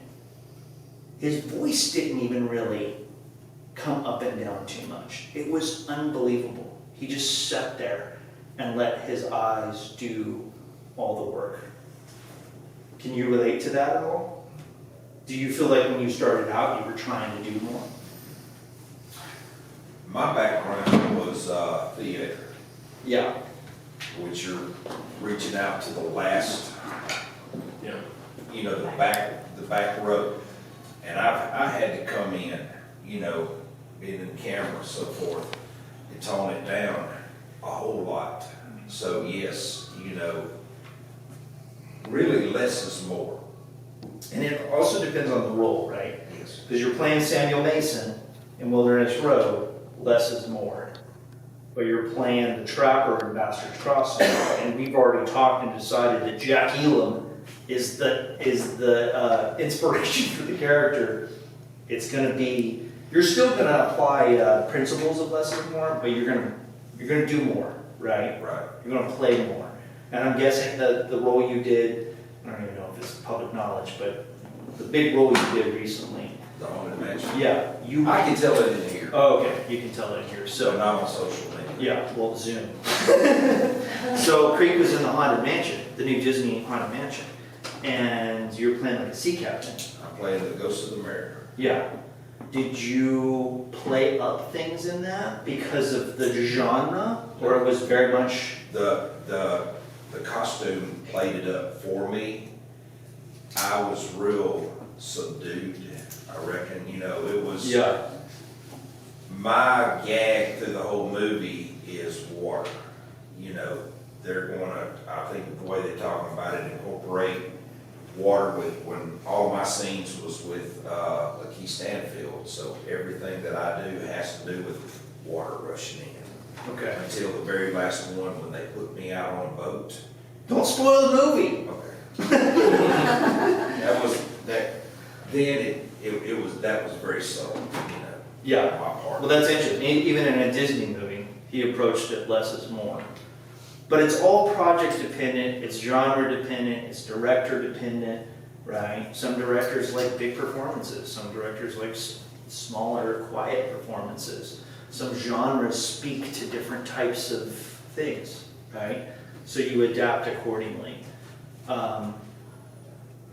His voice didn't even really come up and down too much. It was unbelievable. He just sat there and let his eyes do all the work. Can you relate to that at all? Do you feel like when you started out, you were trying to do more? My background was theater, Yeah. which you're reaching out to the last, Yeah. you know, the back row. And I had to come in, you know, being in camera and so forth, and tone it down a whole lot. So yes, you know, really less is more. And it also depends on the role, right? Yes. Because you're playing Samuel Mason in Wilderness Road, less is more. But you're playing the trapper in Bastard's Crossing, and we've already talked and decided that Jack Elam is the inspiration for the character. It's going to be, you're still going to apply principles of less is more, but you're going to do more, right? Right. You're going to play more. And I'm guessing the role you did, I don't even know if it's public knowledge, but the big role you did recently. The haunted mansion. Yeah, you. I can tell it in here, Oh, okay, you can tell it here. so So, not on social media. yeah, well, Zoom. So Creek was in the Haunted Mansion, the new Disney Haunted Mansion, and you were playing like a sea captain. I played the Ghost of the Mariner. Yeah. Did you play up things in that because of the genre, or it was very much? The costume played it up for me. I was real subdued, I reckon, you know, it was. Yeah. My gag through the whole movie is water. You know, they're gonna, I think the way they're talking about it, incorporate water with, when all my scenes was with Lakeith Stanfield, so everything that I do has to do with water rushing in. Okay. Until the very last one, when they put me out on a boat. Don't spoil the movie. Okay. That was, then it was, that was very subtle, you know. Yeah. On my part. Well, that's interesting. Even in a Disney movie, he approached it less is more. But it's all project dependent, it's genre dependent, it's director dependent, right? Some directors like big performances, some directors like smaller, quiet performances. Some genres speak to different types of things, right? So you adapt accordingly.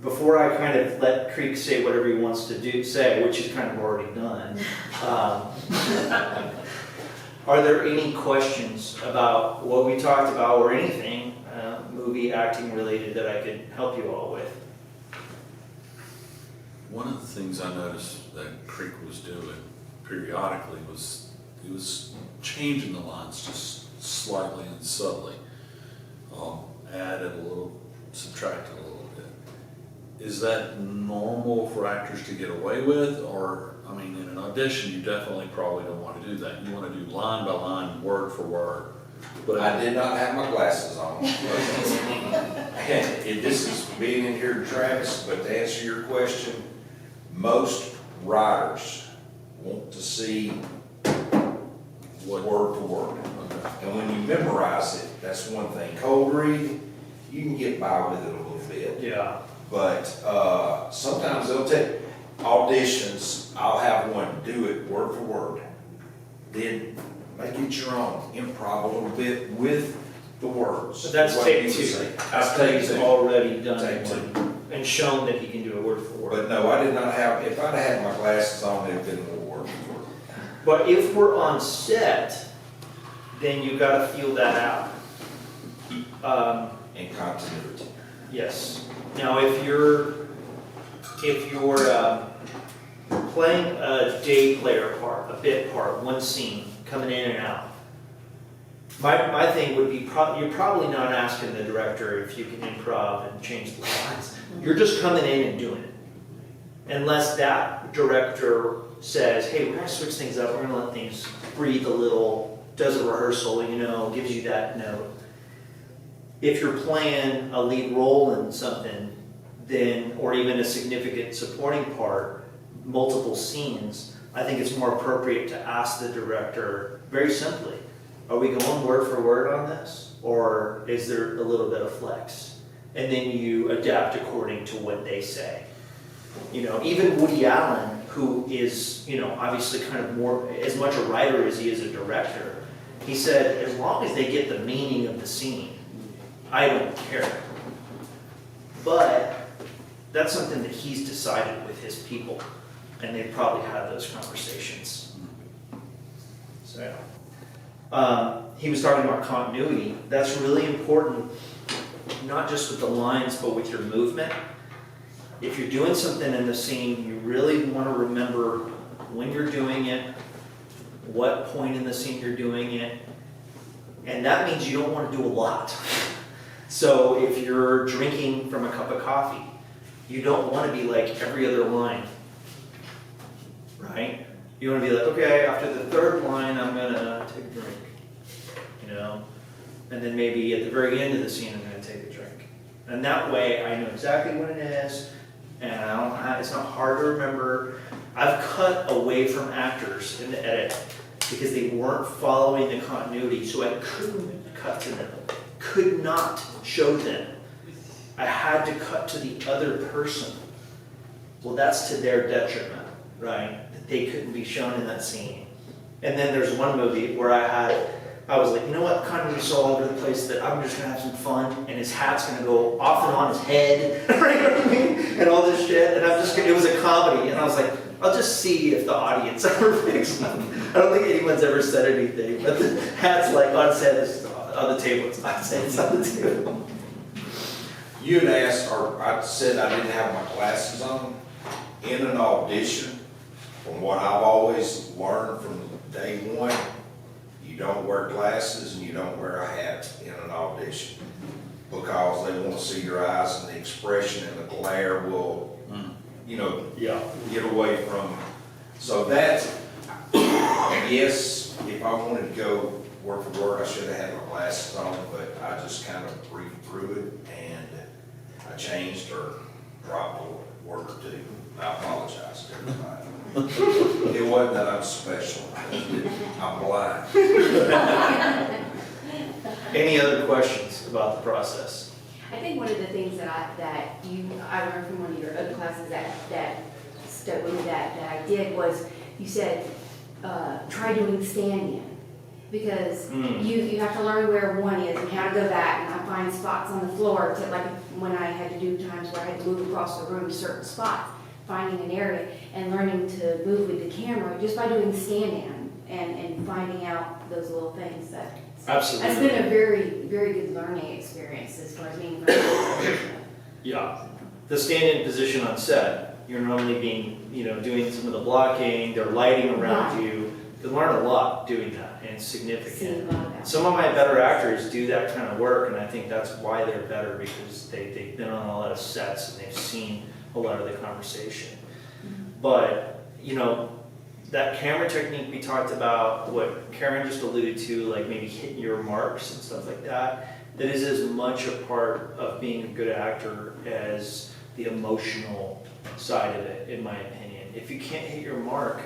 Before I kind of let Creek say whatever he wants to say, which he's kind of already done, are there any questions about what we talked about or anything movie acting related that I could help you all with? One of the things I noticed that Creek was doing periodically was he was changing the lines just slightly and subtly. Added a little, subtracted a little bit. Is that normal for actors to get away with? Or, I mean, in an audition, you definitely probably don't want to do that. You want to do line by line, word for word. But I did not have my glasses on. And this is being in here, Travis, but to answer your question, most writers want to see word for word. And when you memorize it, that's one thing. Cold read, you can get by with it a little bit. Yeah. But sometimes they'll take auditions, I'll have one do it word for word. Then make it your own, improv a little bit with the words. So that's what take you two. say. After he's already done Take one and shown that he can do it word for word. But no, I did not have, if I'd had my glasses on, it'd been more word for word. But if we're on set, then you gotta feel that out. In continuity. Yes. Now, if you're playing a day player part, a bit part, one scene, coming in and out, my thing would be you're probably not asking the director if you can improv and change the lines. You're just coming in and doing it. Unless that director says, hey, we're gonna switch things up, we're gonna let things breathe a little, does a rehearsal, you know, gives you that note. If you're playing a lead role in something, then, or even a significant supporting part, multiple scenes, I think it's more appropriate to ask the director, very simply, are we going word for word on this? Or is there a little bit of flex? And then you adapt according to what they say. You know, even Woody Allen, who is, you know, obviously kind of more, as much a writer as he is a director, he said, as long as they get the meaning of the scene, I don't care. But that's something that he's decided with his people, and they've probably had those conversations. So, he was talking about continuity. That's really important, not just with the lines, but with your movement. If you're doing something in the scene, you really want to remember when you're doing it, what point in the scene you're doing it, and that means you don't want to do a lot. So if you're drinking from a cup of coffee, you don't want to be like every other line, right? You want to be like, okay, after the third line, I'm going to take a drink, you know? And then maybe at the very end of the scene, I'm going to take a drink. And that way, I know exactly when it is, and it's not hard to remember. I've cut away from actors in the edit because they weren't following the continuity, so I couldn't cut to them, could not show them. I had to cut to the other person. Well, that's to their detriment, right? That they couldn't be shown in that scene. And then there's one movie where I was like, you know what, continuity's so all over the place that I'm just gonna have some fun, and his hat's gonna go off and on his head, right? You know what I mean? And all this shit, and it was a comedy, and I was like, I'll just see if the audience ever picks up. I don't think anyone's ever said anything, but the hat's like on set, it's on the table, it's on set, it's on the table. You had asked, or I said I didn't have my glasses on. In an audition, from what I've always learned from day one, you don't wear glasses and you don't wear a hat in an audition, because they want to see your eyes, and the expression and the glare will, you know, get away from. So that's, yes, if I wanted to go word for word, I should have had my glasses on, but I just kind of breathed through it, and I changed or dropped a word or two. I apologize to everybody. It wasn't that I'm special. I'm blind. Any other questions about the process? I think one of the things that I learned from one of your other classes that stuck with me that I did was, you said, try doing stand-in. Because you have to learn where one is and how to go back, and I find spots on the floor, to, like when I had to do times where I had to move across the room to certain spots, finding an area and learning to move with the camera just by doing stand-in and finding out those little things. Absolutely. That's been a very, very good learning experience as far as being Yeah. The stand-in position on set, you're normally doing some of the blocking, they're lighting around you. You learn a lot doing that, and it's significant. Some of my better actors do that kind of work, and I think that's why they're better, because they've been on a lot of sets and they've seen a lot of the conversation. But, you know, that camera technique we talked about, what Karen just alluded to, like maybe hitting your marks and stuff like that, that is as much a part of being a good actor as the emotional side of it, in my opinion. If you can't hit your mark,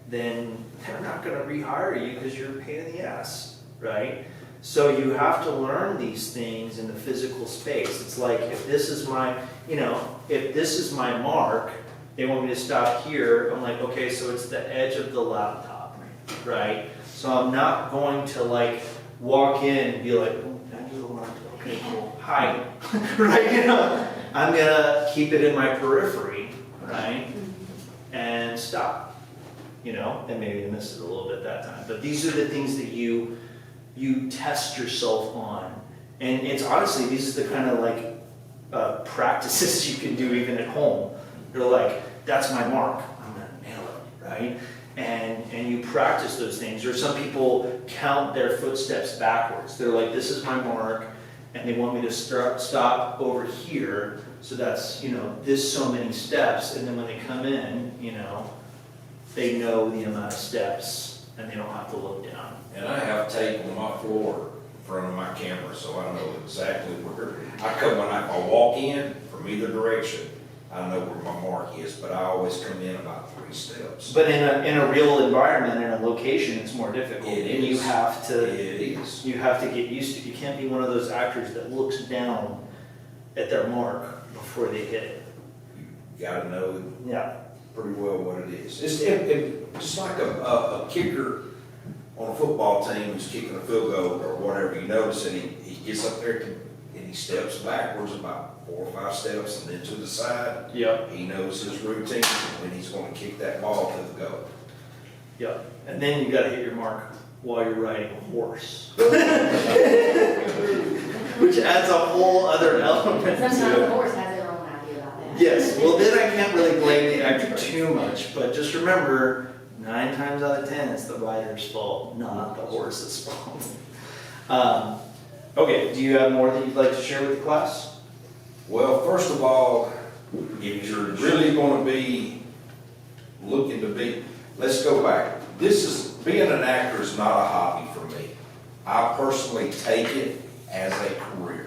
then they're not going to rehire you because you're a pain in the ass, right? So you have to learn these things in the physical space. It's like, if this is my mark, they want me to stop here. I'm like, okay, so it's the edge of the laptop, right? So I'm not going to like walk in and be like, oh, can I do the laptop? Okay, cool. Hi, right? You know, I'm gonna keep it in my periphery, right? And stop. You know, and maybe I missed it a little bit that time. But these are the things that you test yourself on. And it's honestly, these are the kind of like practices you can do even at home. You're like, that's my mark, I'm gonna nail it, right? And you practice those things. Or some people count their footsteps backwards. They're like, this is my mark, and they want me to stop over here. So that's, you know, this so many steps. And then when they come in, you know, they know the amount of steps, and they don't have to look down. And I have tape on my floor in front of my camera, so I know exactly where. When I walk in from either direction, I know where my mark is, but I always come in about 3 steps. But in a real environment, in a location, it's more difficult. It And you is. have to, It is. you have to get used to, you can't be one of those actors that looks down at their mark before they hit it. You gotta know Yeah. pretty well what it is. Just like a kicker on a football team who's kicking a field goal or whatever, you notice that he gets up there and he steps backwards about 4 or 5 steps and then to the side. Yep. He knows his routine when he's gonna kick that ball to the goal. Yep. And then you gotta hit your mark while you're riding a horse. Which adds a whole other element to Sometimes it. the horse has their own idea about that. Yes, well then I can't really blame the actor too much, but just remember, 9 times out of 10, it's the rider's fault, not the horse's fault. Okay, do you have more that you'd like to share with the class? Well, first of all, if you're really gonna be looking to be, let's go back. Being an actor is not a hobby for me. I personally take it as a career.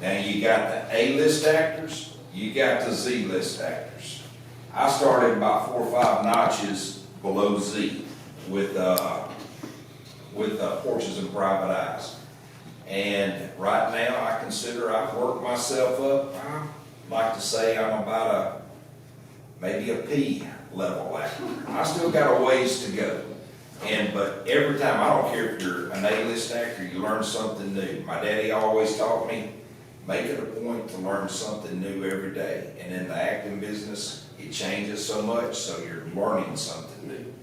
Now, you got the A-list actors, you got the Z-list actors. I started about 4 or 5 notches below Z with Porches and Private Eyes. And right now, I consider I've worked myself up. I like to say I'm about maybe a P level actor. I still got a ways to go. But every time, I don't care if you're an A-list actor, you learn something new. My daddy always taught me, make it a point to learn something new every day. And in the acting business, it changes so much, so you're learning something new.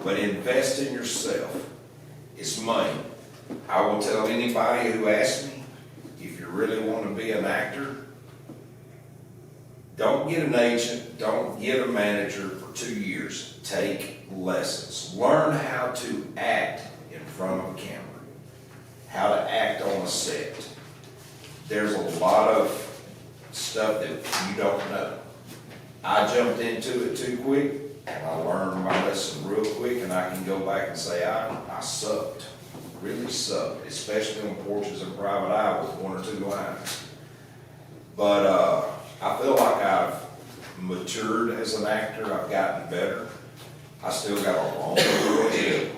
But invest in yourself. It's money. I will tell anybody who asks me, if you really want to be an actor, don't get an agent, don't get a manager for 2 years. Take lessons. Learn how to act in front of a camera, how to act on a set. There's a lot of stuff that you don't know. I jumped into it too quick, and I learned my lesson real quick, and I can go back and say I sucked, really sucked, especially on Porches and Private Eye with 1 or 2 lines. But I feel like I've matured as an actor. I've gotten better. I still got a long way to go.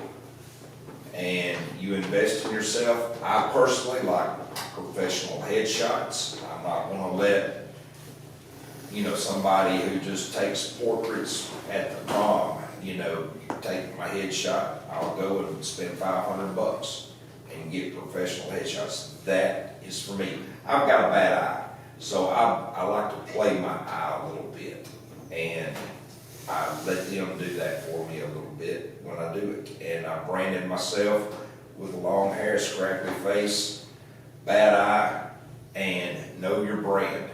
And you invest in yourself. I personally like professional headshots. I'm not gonna let, somebody who just takes portraits at the prom, take my headshot. I'll go and spend $500 and get professional headshots. That is for me. I've got a bad eye, so I like to play my eye a little bit. And I let them do that for me a little bit when I do it. And I branded myself with long hair, scrappy face, bad eye, and know your brand.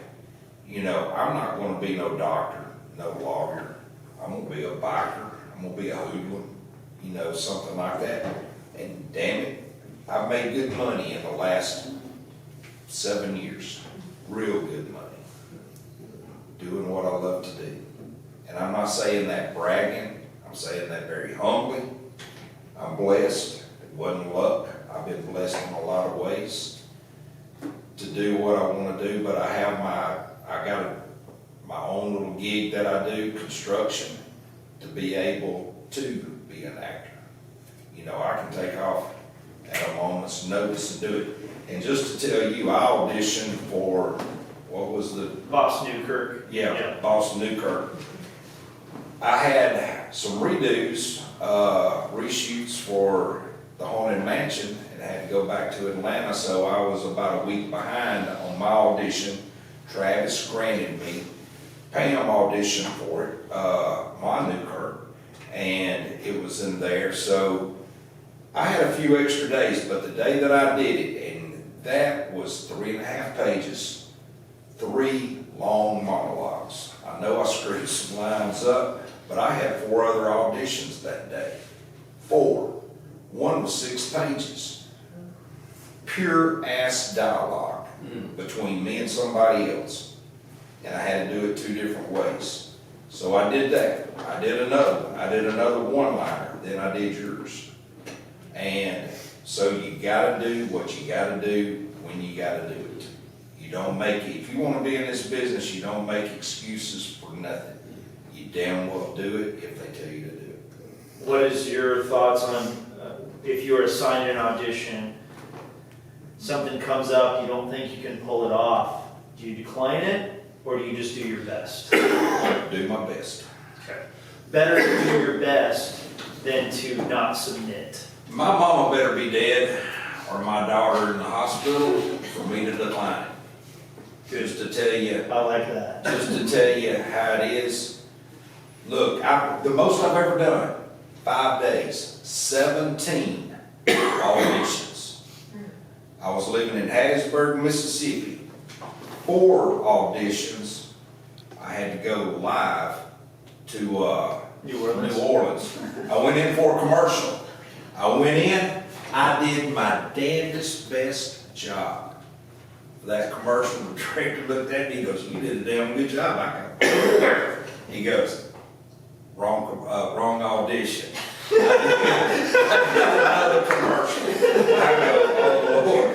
I'm not gonna be no doctor, no lawyer. I'm gonna be a biker. I'm gonna be a hoodlum, something like that. And damn it, I've made good money in the last 7 years. Real good money. Doing what I love to do. And I'm not saying that bragging, I'm saying that very humbly. I'm blessed. It wasn't luck. I've been blessed in a lot of ways to do what I want to do, but I got my own little gig that I do, construction, to be able to be an actor. I can take off at a moment's notice and do it. And just to tell you, I auditioned for, what was the Boss Newkirk. Yeah, Boston Newkirk. I had some redos, reshoots for the Haunted Mansion and had to go back to Atlanta, so I was about a week behind on my audition. Travis granted me, Pam auditioned for it, my Newkirk, and it was in there, so I had a few extra days, but the day that I did it, and that was 3.5 pages, 3 long monologues. I know I screwed some lines up, but I had 4 other auditions that day. 4. One was 6 pages. Pure ass dialogue between me and somebody else. And I had to do it 2 different ways. So I did that. I did another one-liner, then I did yours. And so you gotta do what you gotta do when you gotta do it. You don't make, if you wanna be in this business, you don't make excuses for nothing. You damn well do it if they tell you to do it. What is your thoughts on, if you're assigned an audition, something comes up, you don't think you can pull it off, do you decline it, or do you just do your best? Do my best. Okay. Better to do your best than to not submit. My mama better be dead or my daughter in the hospital for me to decline it. Just to tell you, I like that. just to tell you how it is. Look, the most I've ever done, 5 days, 17 auditions. I was living in Hattiesburg, Mississippi. 4 auditions. I had to go live to New Orleans. New Orleans. I went in for a commercial. I went in, I did my damnedest best job. For that commercial, the director looked at me, he goes, "You did a damn good job." I go, he goes, wrong audition. Another commercial. I go, "Oh Lord."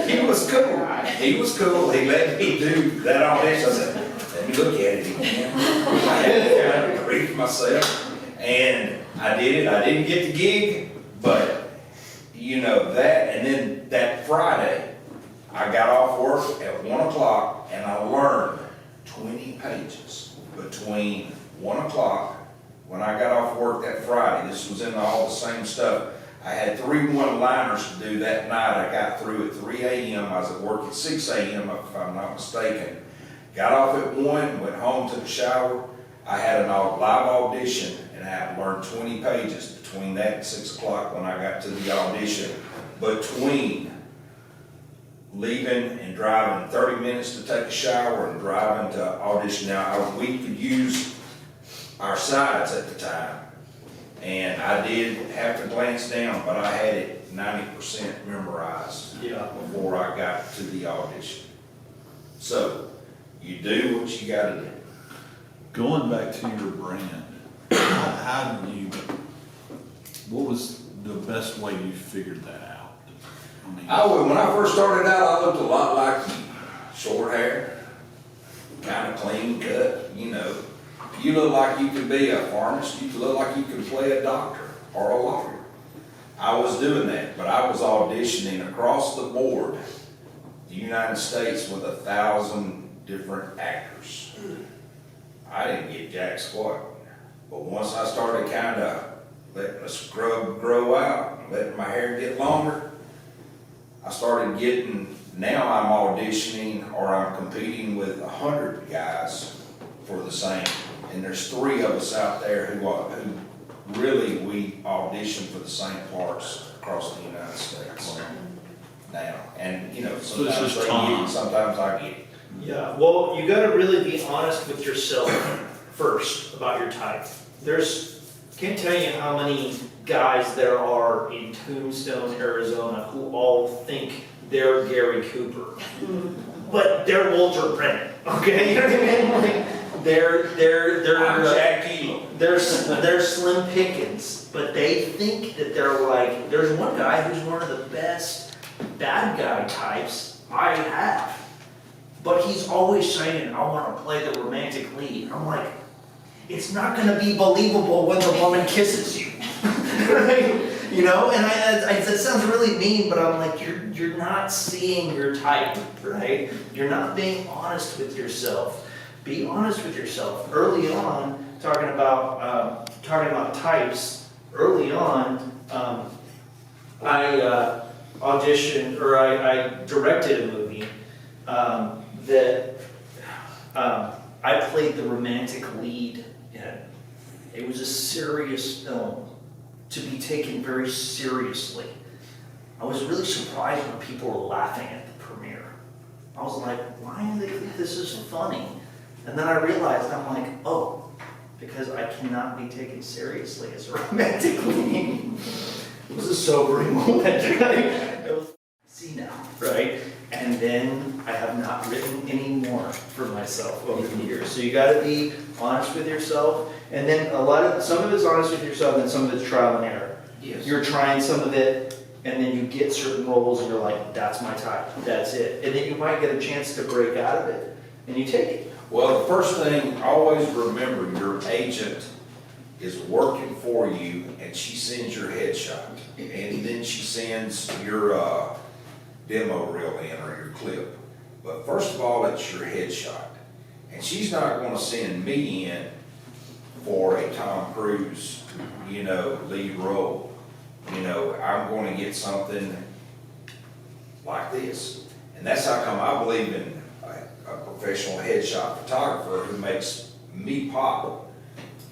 He was cool. He was cool. He let me do that audition. I said, "Let me look at it again." I had to kind of brief myself. And I did it. I didn't get the gig, but you know that. And then that Friday, I got off work at 1 o'clock and I learned 20 pages between 1 o'clock when I got off work that Friday. This was in all the same stuff. I had 3 one-liners to do that night. I got through at 3 a.m. I was at work at 6 a.m. if I'm not mistaken. Got off at 1, went home, took a shower. I had a live audition and I had learned 20 pages between that and 6 o'clock when I got to the audition. Between leaving and driving 30 minutes to take a shower and driving to audition. Now, we could use our sides at the time. And I did have to glance down, but I had it 90% memorized before I got to the audition. So, you do what you gotta do. Going back to your brand, how did you, what was the best way you figured that out? I mean, When I first started out, I looked a lot like you. Short hair, kind of clean cut, you know. You look like you could be a pharmacist, you look like you could play a doctor or a lawyer. I was doing that, but I was auditioning across the board, the United States, with 1,000 different actors. I didn't get jack squat, but once I started kind of letting the scrub grow out, and letting my hair get longer, I started getting, now I'm auditioning or I'm competing with 100 guys for the same. And there's 3 of us out there who really, we audition for the same parts across the United States now. And, you know, So it's sometimes just they get time. it, sometimes I get it. Yeah, well, you gotta really be honest with yourself first about your type. Can't tell you how many guys there are in Tombstone, Arizona, who all think they're Gary Cooper. But they're Walter Brennan, okay? You know what I mean? Like, I'm Jackie. they're slim pickings, but they think that they're like, there's one guy who's one of the best bad guy types I have. But he's always saying, "I want to play the romantic lead." I'm like, it's not going to be believable when the woman kisses you, right? You know, and that sounds really mean, but I'm like, you're not seeing your type, right? You're not being honest with yourself. Be honest with yourself. Early on, talking about types. Early on, I auditioned, or I directed a movie that I played the romantic lead in. It was a serious film to be taken very seriously. I was really surprised when people were laughing at the premiere. I was like, why do they think this is funny? And then I realized, I'm like, oh, because I cannot be taken seriously as a romantic lead. It was a sobering moment. It was, see now, right? And then I have not written any more for myself over the years. So you gotta be honest with yourself. And then some of it's honest with yourself and some of it's trial and error. Yes. You're trying some of it and then you get certain roles and you're like, that's my type, that's it. And then you might get a chance to break out of it, and you take it. Well, the first thing, always remember, your agent is working for you, and she sends your headshot. And then she sends your demo reel in, or your clip. But first of all, it's your headshot. And she's not gonna send me in for a Tom Cruise, lead role. I'm gonna get something like this. And that's how come I believe in a professional headshot photographer who makes me pop,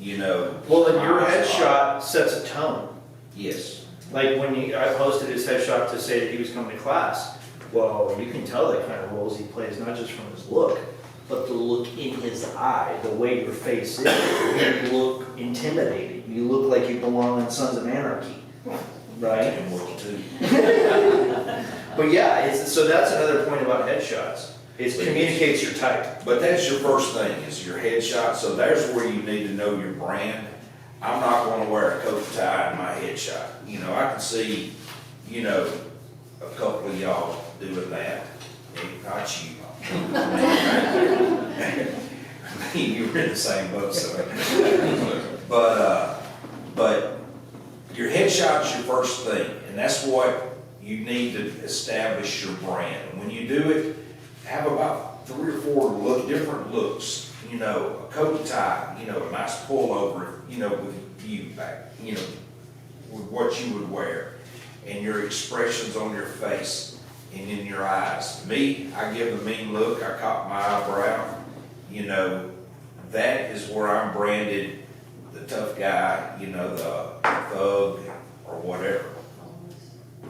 Well, then your headshot sets a tone. Yes. Like when I posted his headshot to say that he was coming to class, well, you can tell the kind of roles he plays, not just from his look, but the look in his eye, the way your face is. You look intimidating. You look like you belong in Sons of Anarchy, right? And will too. But yeah, so that's another point about headshots. It communicates your type. But that's your first thing, is your headshot, so there's where you need to know your brand. I'm not gonna wear a coat and tie in my headshot. I can see, a couple of y'all doing that. Not you. You were in the same boat, so. But your headshot's your first thing, and that's what you need to establish your brand. And when you do it, have about 3 or 4 different looks. A coat and tie, a nice pullover, with you back, with what you would wear, and your expressions on your face and in your eyes. Me, I give the mean look, I cock my eyebrow, that is where I'm branded the tough guy, the thug, or whatever.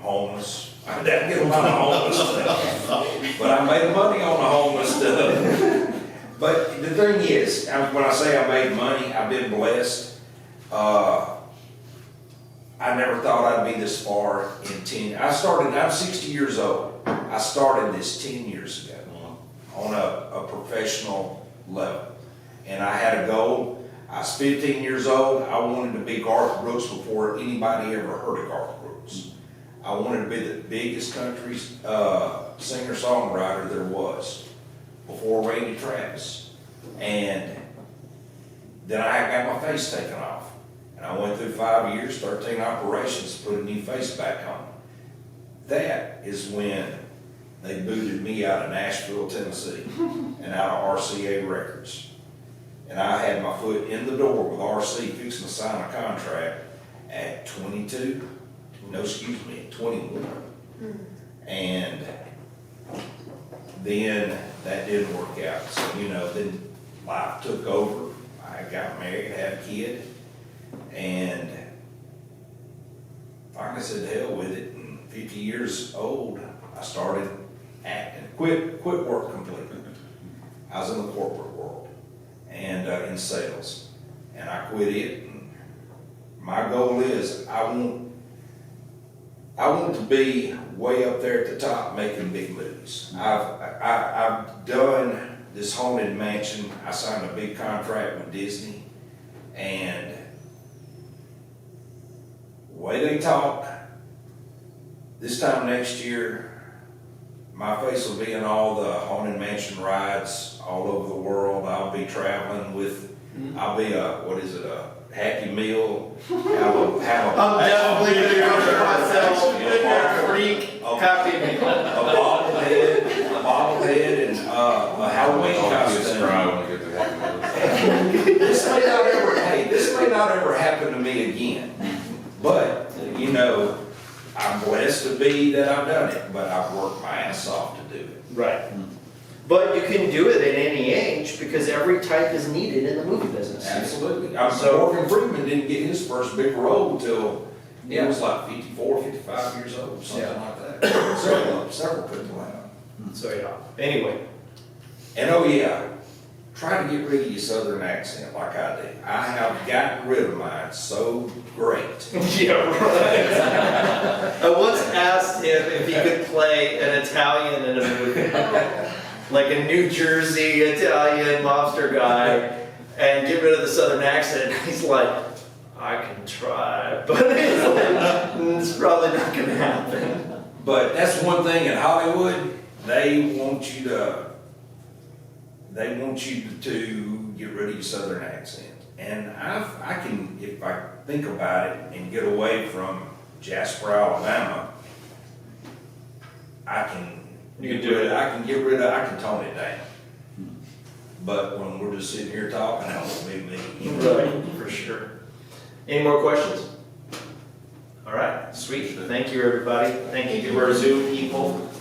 Homeless. I didn't get a lot of homeless stuff, but I made money on the homeless stuff. But the thing is, when I say I made money, I've been blessed. I never thought I'd be this far in 10. I'm 60 years old. I started this 10 years ago on a professional level. And I had a goal. I was 15 years old. I wanted to be Garth Brooks before anybody ever heard of Garth Brooks. I wanted to be the biggest country singer-songwriter there was, before Randy Travis. And then I got my face taken off. And I went through 5 years, 13 operations, to put a new face back on. That is when they booted me out of Nashville, Tennessee, and out of RCA Records. And I had my foot in the door with RC fixing to sign a contract at 22. No, excuse me, at 21. And then that didn't work out. So, then life took over. I got married, had a kid, and like I said, to hell with it. And 50 years old, I started acting. Quit work completely. I was in the corporate world and in sales, and I quit it. And my goal is I want to be way up there at the top making big movies. I've done this haunted mansion. I signed a big contract with Disney, and the way they talk, this time next year, my face will be in all the haunted mansion rides all over the world. I'll be traveling with, I'll be a Happy Meal. I'm definitely gonna go for myself. A freak, Happy Meal. A bobblehead, and a Halloween costume. This may not ever happen to me again, but I'm blessed to be that I've done it, but I've worked my ass off to do it. Right. But you can do it at any age because every type is needed in the movie business. Absolutely. Morgan Freeman didn't get his first big role until he was like 54, 55 years old, something like that. Several people have. So yeah. Anyway. And oh yeah, try to get rid of your southern accent like I do. I have gotten rid of mine so great. Yeah, right. I once asked him if he could play an Italian in a movie. Like a New Jersey Italian mobster guy, and get rid of the southern accent. He's like, I can try, but it's probably not gonna happen. But that's one thing in Hollywood, they want you to get rid of your southern accent. And I can, if I think about it and get away from Jasper, Alabama, I can I can tone it down. But when we're just sitting here talking, that won't be me. Right, for sure. Any more questions? All right, sweet. Thank you, everybody. Thank you to our Zoom people.